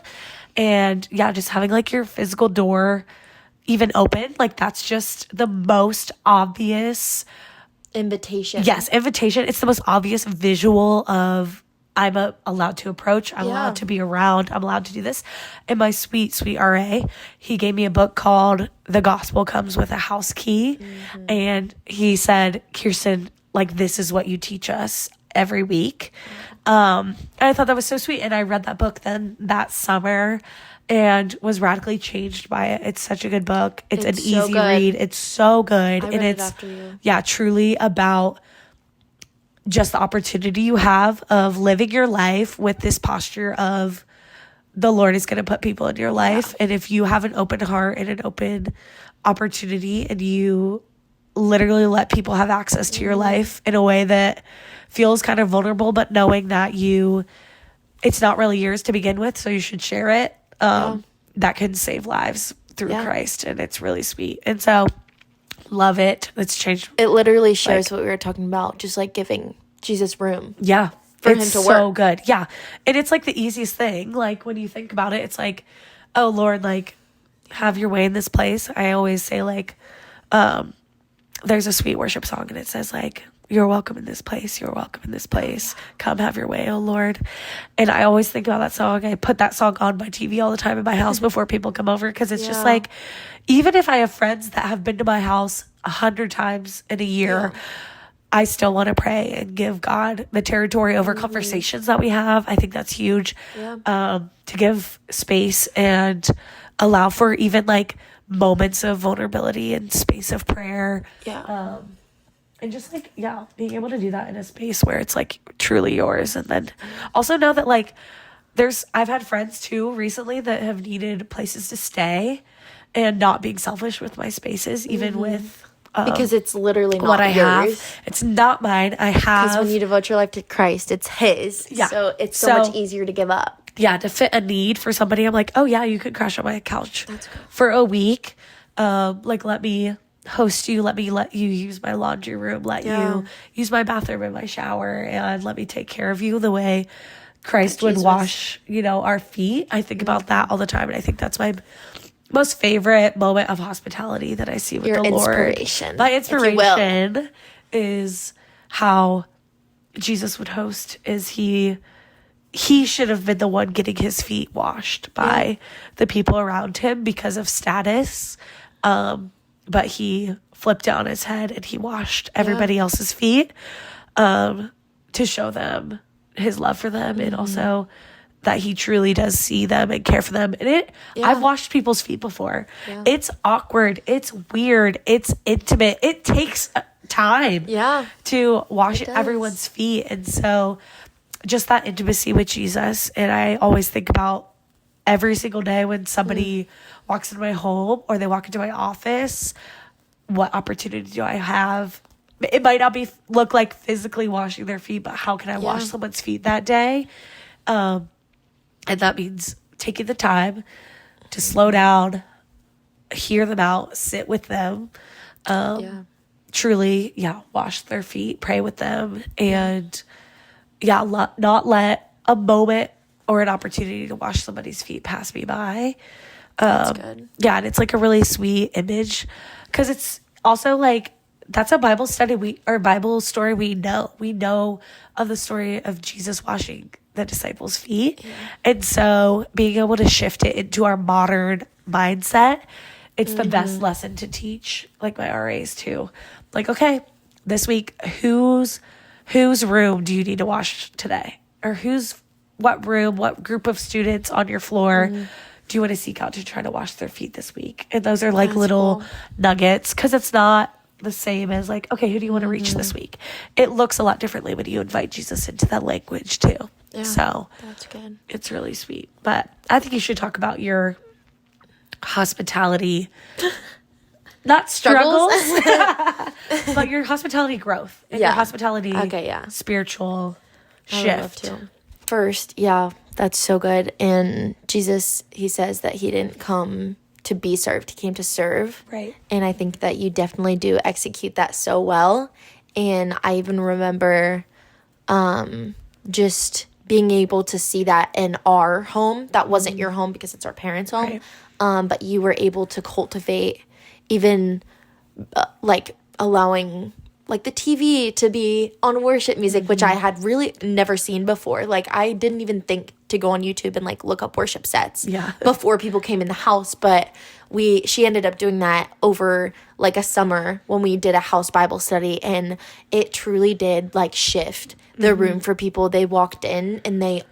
B: And just having like your physical door even open, like that's just the most obvious
A: Invitation.
B: Yes, invitation. It's the most obvious visual of I'm allowed to approach. I'm allowed to be around. I'm allowed to do this. And my sweet, sweet RA, he gave me a book called The Gospel Comes with a House Key. And he said, Kirsten, like, this is what you teach us every week. And I thought that was so sweet. And I read that book then that summer and was radically changed by it. It's such a good book. It's an
A: so
B: easy
A: good.
B: read. It's so good.
A: I
B: And
A: read it
B: it's
A: after you.
B: truly about just the opportunity you have of living your life with this posture of the Lord is going to put people in your life. And if you have an open heart and an open opportunity and you literally let people have access to your life in a way that feels kind of vulnerable, but knowing that it's not really yours to begin with, so you should share it. That can save lives through Christ, and it's really sweet. And so, love it. It's changed.
A: It literally shows what we were talking about, just like giving Jesus room.
B: Yeah.
A: For
B: it's
A: him to
B: so
A: work.
B: good. Yeah. And it's like the easiest thing. Like when you think about it, it's like, oh Lord, like have your way in this place. I always say like, there's a sweet worship song and it says like, you're welcome in this place. You're welcome in this place. Come have your way, oh Lord. And I always think about that song. I put that song on my TV all the time in my house before people come over. Cause it's just like, even if I have friends that have been to my house 100 times in a year, I still want to pray and give God the territory over conversations that we have. I think that's huge. To give space and allow for even like moments of vulnerability and space of prayer. And just like, being able to do that in a space where it's like truly yours. And then also know that like I've had friends too recently that have needed places to stay and not being selfish with my spaces, even with
A: Because it's literally not
B: what I
A: yours.
B: have. It's not mine. I have.
A: Because when you devote your life to Christ, it's His.
B: Yeah.
A: So it's so much easier to give up.
B: To fit a need for somebody. I'm like, oh yeah, you could crash on my couch for a week. Like let me host you. Let you use my laundry room. Let you use my bathroom and my shower, and let me take care of you the way Christ would wash, our feet. I think about that all the time, and I think that's my most favorite moment of hospitality that I see with the Lord.
A: Inspiration.
B: My inspiration is how Jesus would host. Is he should have been the one getting his feet washed by the people around him because of status. but he flipped down his head and he washed everybody else's feet, to show them his love for them, and also that he truly does see them and care for them. And I've washed people's feet before. Yeah. It's awkward. It's weird. It's intimate. It takes time to wash everyone's feet. And so just that intimacy with Jesus. And I always think about every single day when somebody walks into my home or they walk into my office, what opportunity do I have? It might not look like physically washing their feet, but how can I wash someone's feet that day? And that means taking the time to slow down, hear them out, sit with them, truly, wash their feet, pray with them, and not let a moment or an opportunity to wash somebody's feet pass me by.
A: That's good.
B: Yeah, and it's like a really sweet image, because it's also like, that's a Bible study or Bible story we know. We know of the story of Jesus washing the disciples' feet. Yeah. And so being able to shift it into our modern mindset, it's the best lesson to teach, like my RAs too. Like, okay, this week, whose room do you need to wash today? Or what group of students on your floor do you want to seek out to try to wash their feet this week? And those are like little nuggets, because it's not the same as like, okay, who do you want to reach this week? It looks a lot differently when you invite Jesus into that language too. Yeah, so
A: that's good.
B: It's really sweet. But I think you should talk about your hospitality, not struggles, but your hospitality growth and your hospitality spiritual shift.
A: First, that's so good. And Jesus, he says that he didn't come to be served. He came to serve.
B: Right.
A: And I think that you definitely do execute that so well. And I even remember just being able to see that in our home. That wasn't your home because it's our parents' home. Right. But you were able to cultivate even like allowing like the TV to be on worship music, which I had really never seen before. Like I didn't even think to go on YouTube and like look up worship sets before people came in the house. But she ended up doing that over like a summer when we did a house Bible study, and it truly did like shift the room for people. They walked in and they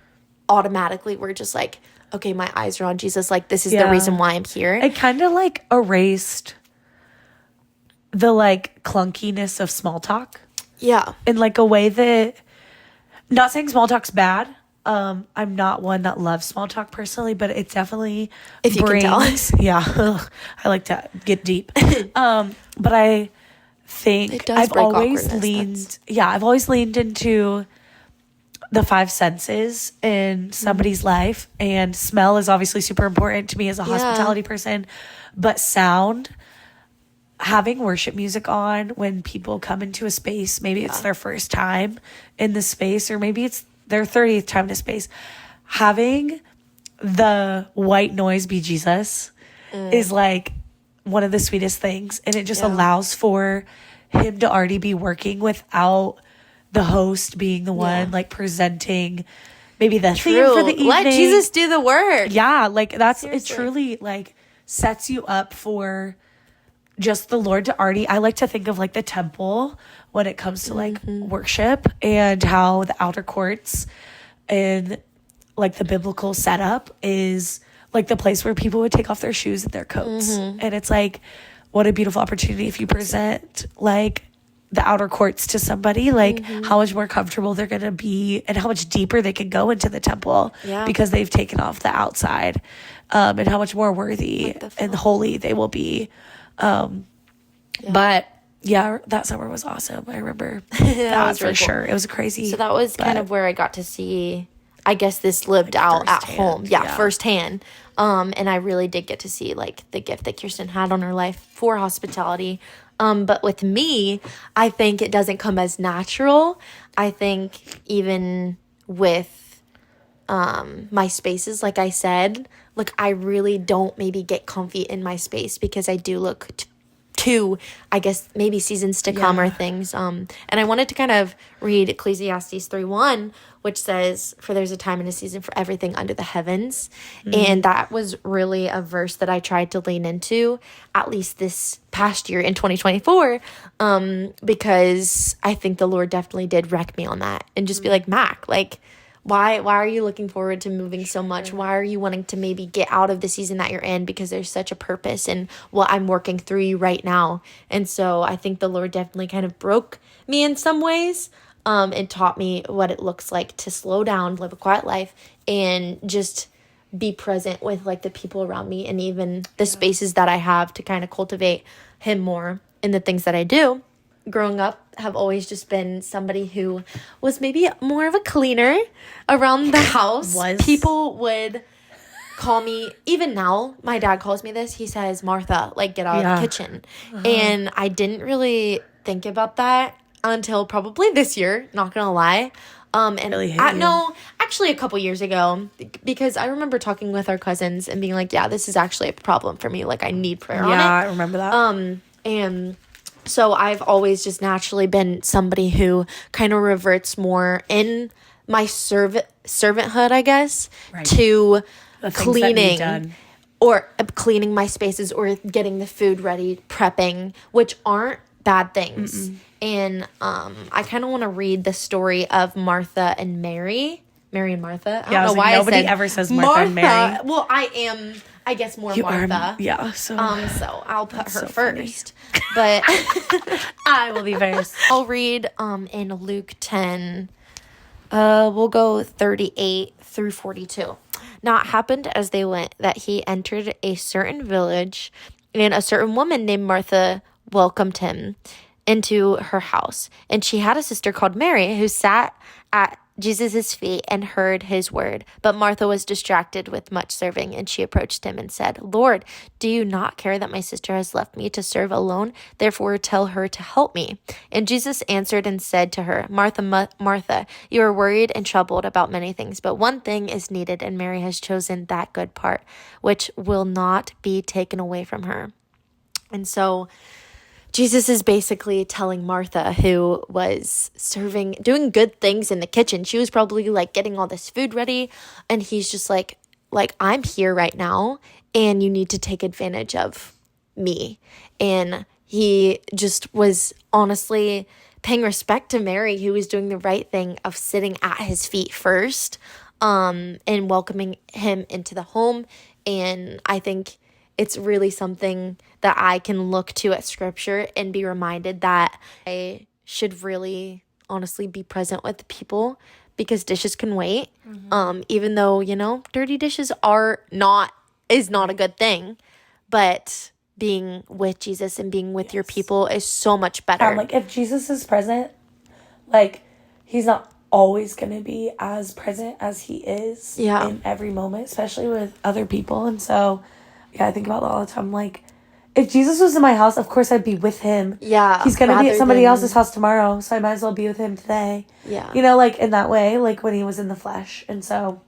A: automatically were just like, okay, my eyes are on Jesus. Like this is the reason why I'm here.
B: It kind of like erased the like clunkiness of small talk.
A: Yeah.
B: In like a way that, not saying small talk's bad. I'm not one that loves small talk personally, but it definitely
A: if you can tell.
B: Yeah. I like to get deep. But I think I've always leaned into the five senses in somebody's life, and smell is obviously super important to me as a hospitality person, but sound, having worship music on when people come into a space, maybe it's their first time in the space, or maybe it's their 30th time in a space, having the white noise be Jesus is like one of the sweetest things. And it just allows for him to already be working without the host being the one like presenting maybe the theme for the evening.
A: Let Jesus do the work.
B: Yeah, like it truly like sets you up for just the Lord to already, I like to think of like the temple when it comes to like worship, and how the outer courts and like the biblical setup is like the place where people would take off their shoes and their coats. And it's like, what a beautiful opportunity if you present like the outer courts to somebody, like how much more comfortable they're going to be and how much deeper they can go into the temple because they've taken off the outside, and how much more worthy and holy they will be. But that summer was awesome. I remember that was for really sure. It was crazy.
A: So that was kind of where I got to see, I guess, this lived like out at home. Firsthand. And I really did get to see like the gift that Kirsten had on her life for hospitality. But with me, I think it doesn't come as natural. I think even with my spaces, like I said, like I really don't maybe get comfy in my space because I do look to, I guess, maybe seasons to come or things. And I wanted to kind of read Ecclesiastes 3:1, which says, "For there's a time and a season for everything under the heavens." And that was really a verse that I tried to lean into, at least this past year in 2024, because I think the Lord definitely did wreck me on that and just be like, Mac, like, why are you looking forward to moving so much? Why are you wanting to maybe get out of the season that you're in? Because there's such a purpose in what I'm working through you right now. And so I think the Lord definitely kind of broke me in some ways, and taught me what it looks like to slow down, live a quiet life, and just be present with like the people around me and even the spaces that I have to kind of cultivate him more in the things that I do. Growing up, have always just been somebody who was maybe more of a cleaner around the house. People would call me, even now, my dad calls me this. He says, Martha, like, get out of the kitchen. And I didn't really think about that until probably this year, not gonna lie. Actually a couple years ago, because I remember talking with our cousins and being like, yeah, this is actually a problem for me. Like, I need prayer on it.
B: Yeah, I remember that.
A: And so I've always just naturally been somebody who kind of reverts more in my servanthood, I guess, to cleaning or cleaning my spaces or getting the food ready, prepping, which aren't bad things. And I kind of want to read the story of Martha and Mary. Mary and Martha. I don't know why
B: nobody ever says Martha and Mary.
A: Well, I am, I guess, more Martha.
B: So
A: I'll put her first. But
B: I will be first.
A: I'll read in Luke 10. We'll go 38 through 42. Now it happened as they went that he entered a certain village, and a certain woman named Martha welcomed him into her house. And she had a sister called Mary who sat at Jesus' feet and heard his word. But Martha was distracted with much serving, and she approached him and said, Lord, do you not care that my sister has left me to serve alone? Therefore tell her to help me. And Jesus answered and said to her, Martha, Martha, you are worried and troubled about many things, but one thing is needed, and Mary has chosen that good part, which will not be taken away from her. And so Jesus is basically telling Martha, who was doing good things in the kitchen. She was probably like getting all this food ready. And he's just like, I'm here right now and you need to take advantage of me. And he just was honestly paying respect to Mary, who was doing the right thing of sitting at his feet first, and welcoming him into the home. And I think it's really something that I can look to at scripture and be reminded that I should really honestly be present with the people, because dishes can wait. Even though, dirty dishes is not a good thing, but being with Jesus and being with your people is so much better.
B: If Jesus is present, he's not always going to be as present as he is in every moment, especially with other people. And so I think about that all the time. If Jesus was in my house, of course I'd be with him. Yeah. He's going to be at somebody else's house tomorrow, so I might as well be with him today. Yeah. In that way, when he was in the flesh. And so,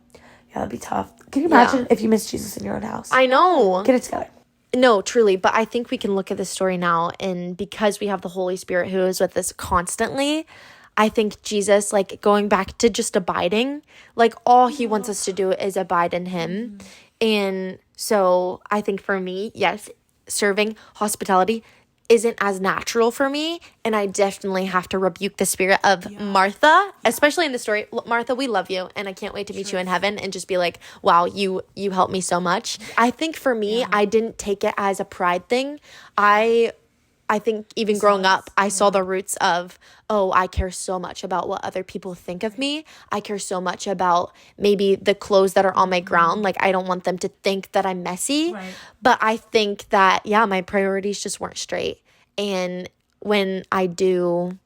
B: that'd be tough. Can you imagine if you miss Jesus in your own house? I know. Get it together.
A: No, truly. But I think we can look at this story now, and because we have the Holy Spirit who is with us constantly, I think Jesus, going back to just abiding, all he wants us to do is abide in him. And so I think for me, yes, serving hospitality isn't as natural for me. And I definitely have to rebuke the spirit of Martha, especially in the story. Martha, we love you. And I can't wait to meet you in heaven and just be like, wow, you helped me so much. I think for me, I didn't take it as a pride thing. I think even growing up, I saw the roots of, I care so much about what other people think of me. I care so much about maybe the clothes that are on my ground. I don't want them to think that I'm messy. Right. But I think that, my priorities just weren't straight. And when I do,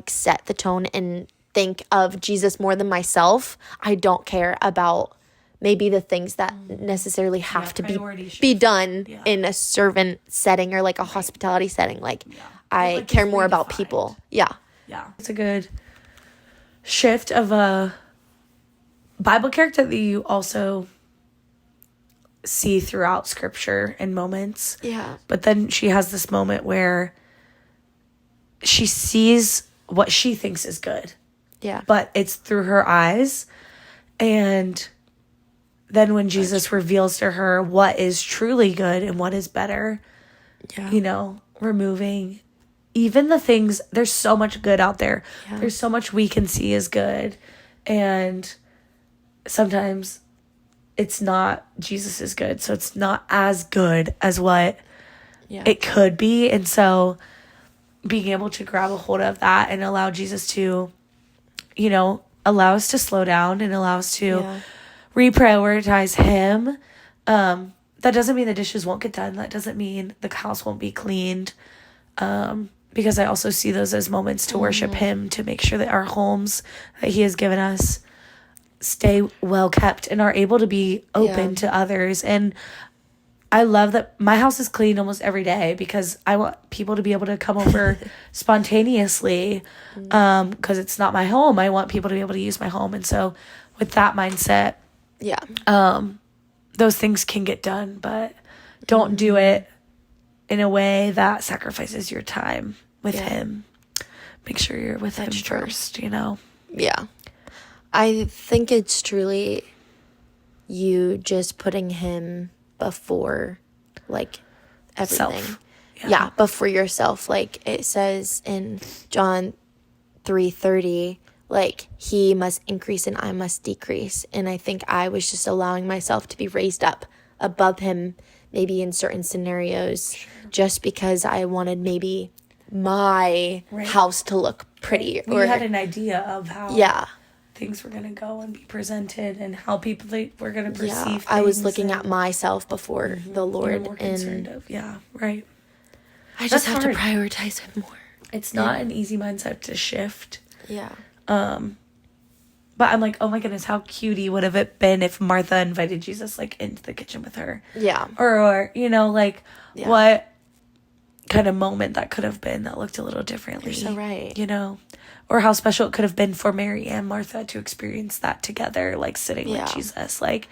A: set the tone and think of Jesus more than myself, I don't care about maybe the things that necessarily have to be done in a servant setting or a hospitality setting. I care more about people. Yeah.
B: It's a good shift of a Bible character that you also see throughout scripture in moments.
A: Yeah.
B: But then she has this moment where she sees what she thinks is good.
A: Yeah.
B: But it's through her eyes. And then when Jesus reveals to her what is truly good and what is better, you know, removing even the things, there's so much good out there. Yeah. There's so much we can see is good. And sometimes it's not, Jesus is good. So it's not as good as what it could be. And so being able to grab a hold of that and allow Jesus to, you know, allow us to slow down and allow us to reprioritize him. That doesn't mean the dishes won't get done. That doesn't mean the house won't be cleaned. Because I also see those as moments to worship him, to make sure that our homes that he has given us stay well kept and are able to be open to others. And I love that my house is cleaned almost every day because I want people to be able to come over spontaneously, because it's not my home. I want people to be able to use my home. And so with that mindset, those things can get done, but don't do it in a way that sacrifices your time with him. Make sure you're with him first, you know? Yeah.
A: I think it's truly you just putting him before, like, everything.
B: Self.
A: Yeah, before yourself. Like, it says in John 3:30, like, he must increase and I must decrease. And I think I was just allowing myself to be raised up above him, maybe in certain scenarios, just because I wanted maybe my house to look pretty.
B: We had an idea of how things were going to go and be presented and how people were going to perceive things.
A: I was looking at myself before the Lord. I just have to prioritize him more.
B: It's not an easy mindset to shift.
A: Yeah.
B: But I'm like, oh my goodness, how cutie would have it been if Martha invited Jesus, like, into the kitchen with her?
A: Yeah.
B: Or you know, like, what kind of moment that could have been that looked a little differently.
A: You're so right.
B: You know? Or how special it could have been for Mary and Martha to experience that together, like, sitting with Jesus. Like,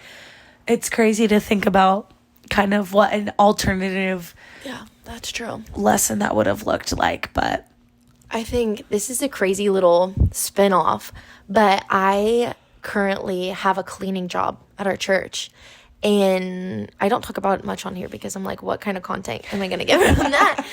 B: it's crazy to think about kind of what an alternative
A: that's true.
B: lesson that would have looked like, but
A: I think this is a crazy little spin-off, but I currently have a cleaning job at our church. And I don't talk about it much on here because I'm like, what kind of content am I going to give from that?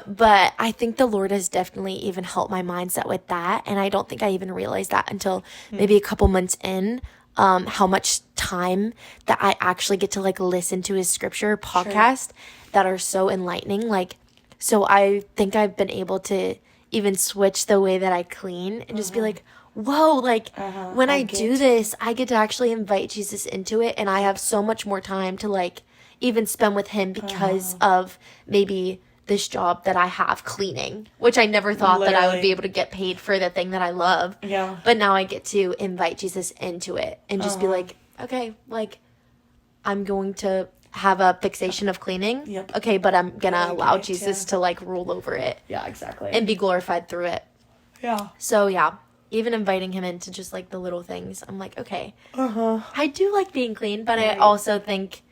A: But I think the Lord has definitely even helped my mindset with that. And I don't think I even realized that until maybe a couple months in, how much time that I actually get to, like, listen to his scripture podcast that are so enlightening. Like, so I think I've been able to even switch the way that I clean and just be like, whoa, like, when I do this, I get to actually invite Jesus into it, and I have so much more time to, like, even spend with him because of maybe this job that I have cleaning, which I never thought that I would be able to get paid for the thing that I love.
B: Yeah.
A: But now I get to invite Jesus into it and just be like, okay, like, I'm going to have a fixation of cleaning.
B: Yep.
A: Okay, but I'm going to allow Jesus to, like, rule over it.
B: Yeah, exactly.
A: And be glorified through it.
B: Yeah.
A: So, yeah. Even inviting him into just, like, the little things, I'm like, okay, I do like being clean, but I also think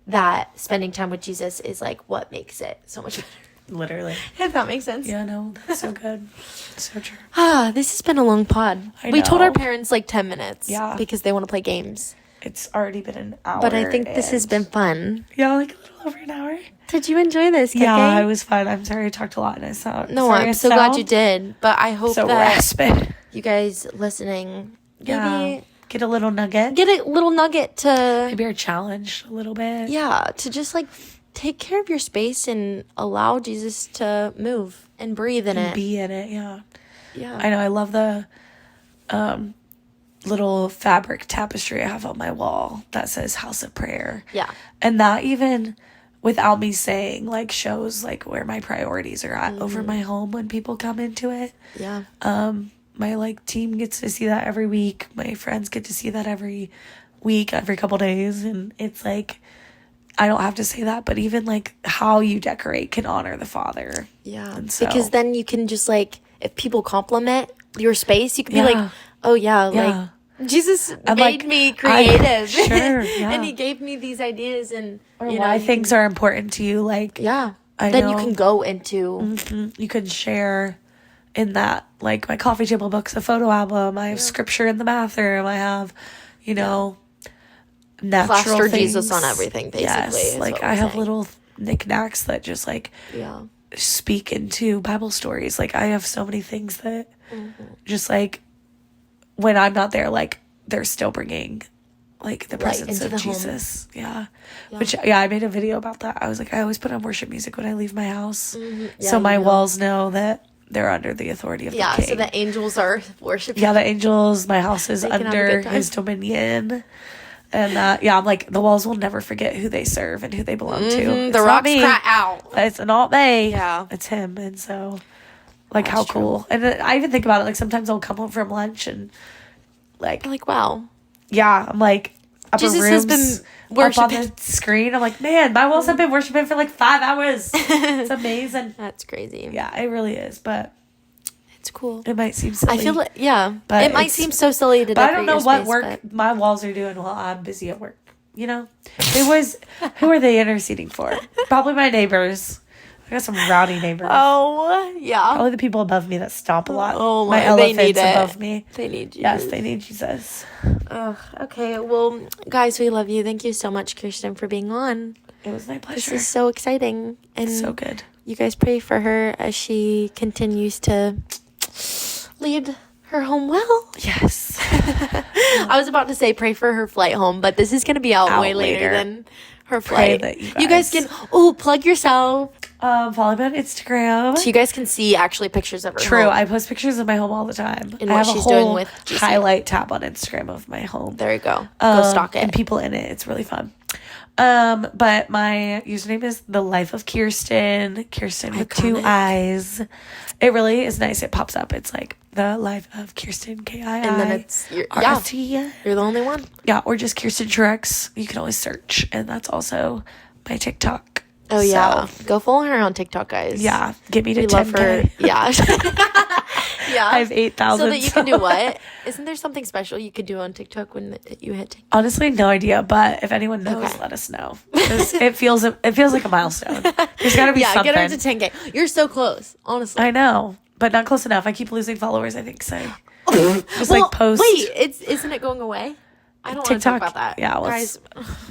A: that spending time with Jesus is, like, what makes it so much better.
B: Literally.
A: If that makes sense.
B: Yeah, no, that's so good. So true.
A: This has been a long pod. We told our parents, like, 10 minutes. Yeah. Because they want to play games.
B: It's already been an hour.
A: But I think this has been fun.
B: Yeah, like a little over an hour.
A: Did you enjoy this, Keke?
B: Yeah, it was fun. I'm sorry I talked a lot and I sound...
A: No, I'm so glad you did. But I hope that...
B: raspy.
A: You guys listening, maybe
B: get a little nugget.
A: Get a little nugget to...
B: Maybe are challenged a little bit.
A: Yeah, to just, like, take care of your space and allow Jesus to move and breathe in it.
B: Be in it, yeah.
A: Yeah.
B: I know, I love the little fabric tapestry I have on my wall that says House of Prayer.
A: Yeah.
B: And that even, without me saying, like, shows, like, where my priorities are at over my home when people come into it.
A: Yeah.
B: My, like, team gets to see that every week. My friends get to see that every week, every couple days. And it's like, I don't have to say that, but even, like, how you decorate can honor the Father.
A: Yeah.
B: And so,
A: because then you can just, like, if people compliment your space, you can be like, oh, yeah, like, Jesus
B: I'm
A: made
B: like,
A: me creative.
B: Sure, yeah.
A: And he gave me these ideas and
B: or why things are important to you. Like,
A: yeah.
B: I
A: Then
B: know.
A: you can go into
B: You can share in that, like my coffee table book's a photo album. I have scripture in the bathroom. I have, natural
A: plaster
B: things.
A: Jesus on everything, basically.
B: Yes, like I have little knickknacks that just like speak into Bible stories. Like I have so many things that just like when I'm not there, like they're still bringing like the presence of Jesus. Yeah. Which, I made a video about that. I was like, I always put on worship music when I leave my house. So my walls know that they're under the authority of the King.
A: So the angels are worshiping.
B: Yeah, the angels, my house is under his dominion. And I'm like, the walls will never forget who they serve and who they belong to.
A: The rocks cry out.
B: It's not they.
A: Yeah.
B: It's him. And so, like, how cool. And I even think about it, like, sometimes I'll come home from lunch and, like,
A: wow.
B: Yeah, I'm like, upper
A: Jesus
B: rooms
A: has been worshiping
B: up on the screen. I'm like, man, my walls have been worshiping for like 5 hours. It's amazing.
A: That's crazy.
B: Yeah, it really is. But
A: it's cool.
B: It might seem silly.
A: I feel like, but it might seem so silly to.
B: But I don't know what work my walls are doing while I'm busy at work. Who are they interceding for? Probably my neighbors. I got some rowdy neighbors.
A: Oh, yeah.
B: Probably the people above me that stomp a lot.
A: Oh,
B: my elephants above me.
A: They need Jesus.
B: Yes, they need Jesus.
A: Okay. Well, guys, we love you. Thank you so much, Kirsten, for being on.
B: It was my pleasure.
A: This is so exciting. And
B: so good.
A: You guys pray for her as she continues to lead her home well.
B: Yes.
A: I was about to say pray for her flight home, but this is going to be out way later than her flight. You guys can plug yourself.
B: Follow me on Instagram.
A: So you guys can see actually pictures of her
B: True.
A: home.
B: I post pictures of my home all the time.
A: And what she's doing with GC.
B: Highlight tab on Instagram of my home.
A: There you go. Go stalk it.
B: And people in it. It's really fun. But my username is The Life of Kirsten. Kirsten with 2 eyes. It really is nice. It pops up. It's like The Life of Kirsten, Kii.
A: And then it's
B: You're
A: the only one.
B: Yeah, or just Kirsten Truex. You can always search. And that's also my TikTok.
A: Oh, yeah. Go follow her on TikTok, guys.
B: Yeah. Get me to 10K.
A: Love her. Yeah. Yeah.
B: I have 8,000.
A: So that you can do what? Isn't there something special you could do on TikTok when you hit TikTok?
B: Honestly, no idea. But if anyone knows, let us know. It feels like a milestone. There's got to be something.
A: Get her to 10K. You're so close, honestly.
B: I know. But not close enough. I keep losing followers, I think, so. Just post.
A: Wait, isn't it going away? I don't want to talk about that.
B: Yeah,
A: guys,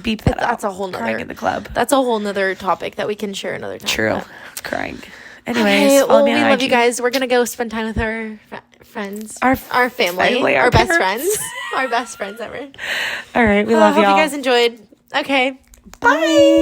B: beep that out.
A: That's a whole nother.
B: Crying in the club.
A: That's a whole nother topic that we can share another time.
B: True. It's crying. Anyways,
A: we love you guys. We're going to go spend time with our friends. Our family. Our best friends. Our best friends ever.
B: All right. We love y'all.
A: Hope you guys enjoyed. Okay.
B: Bye.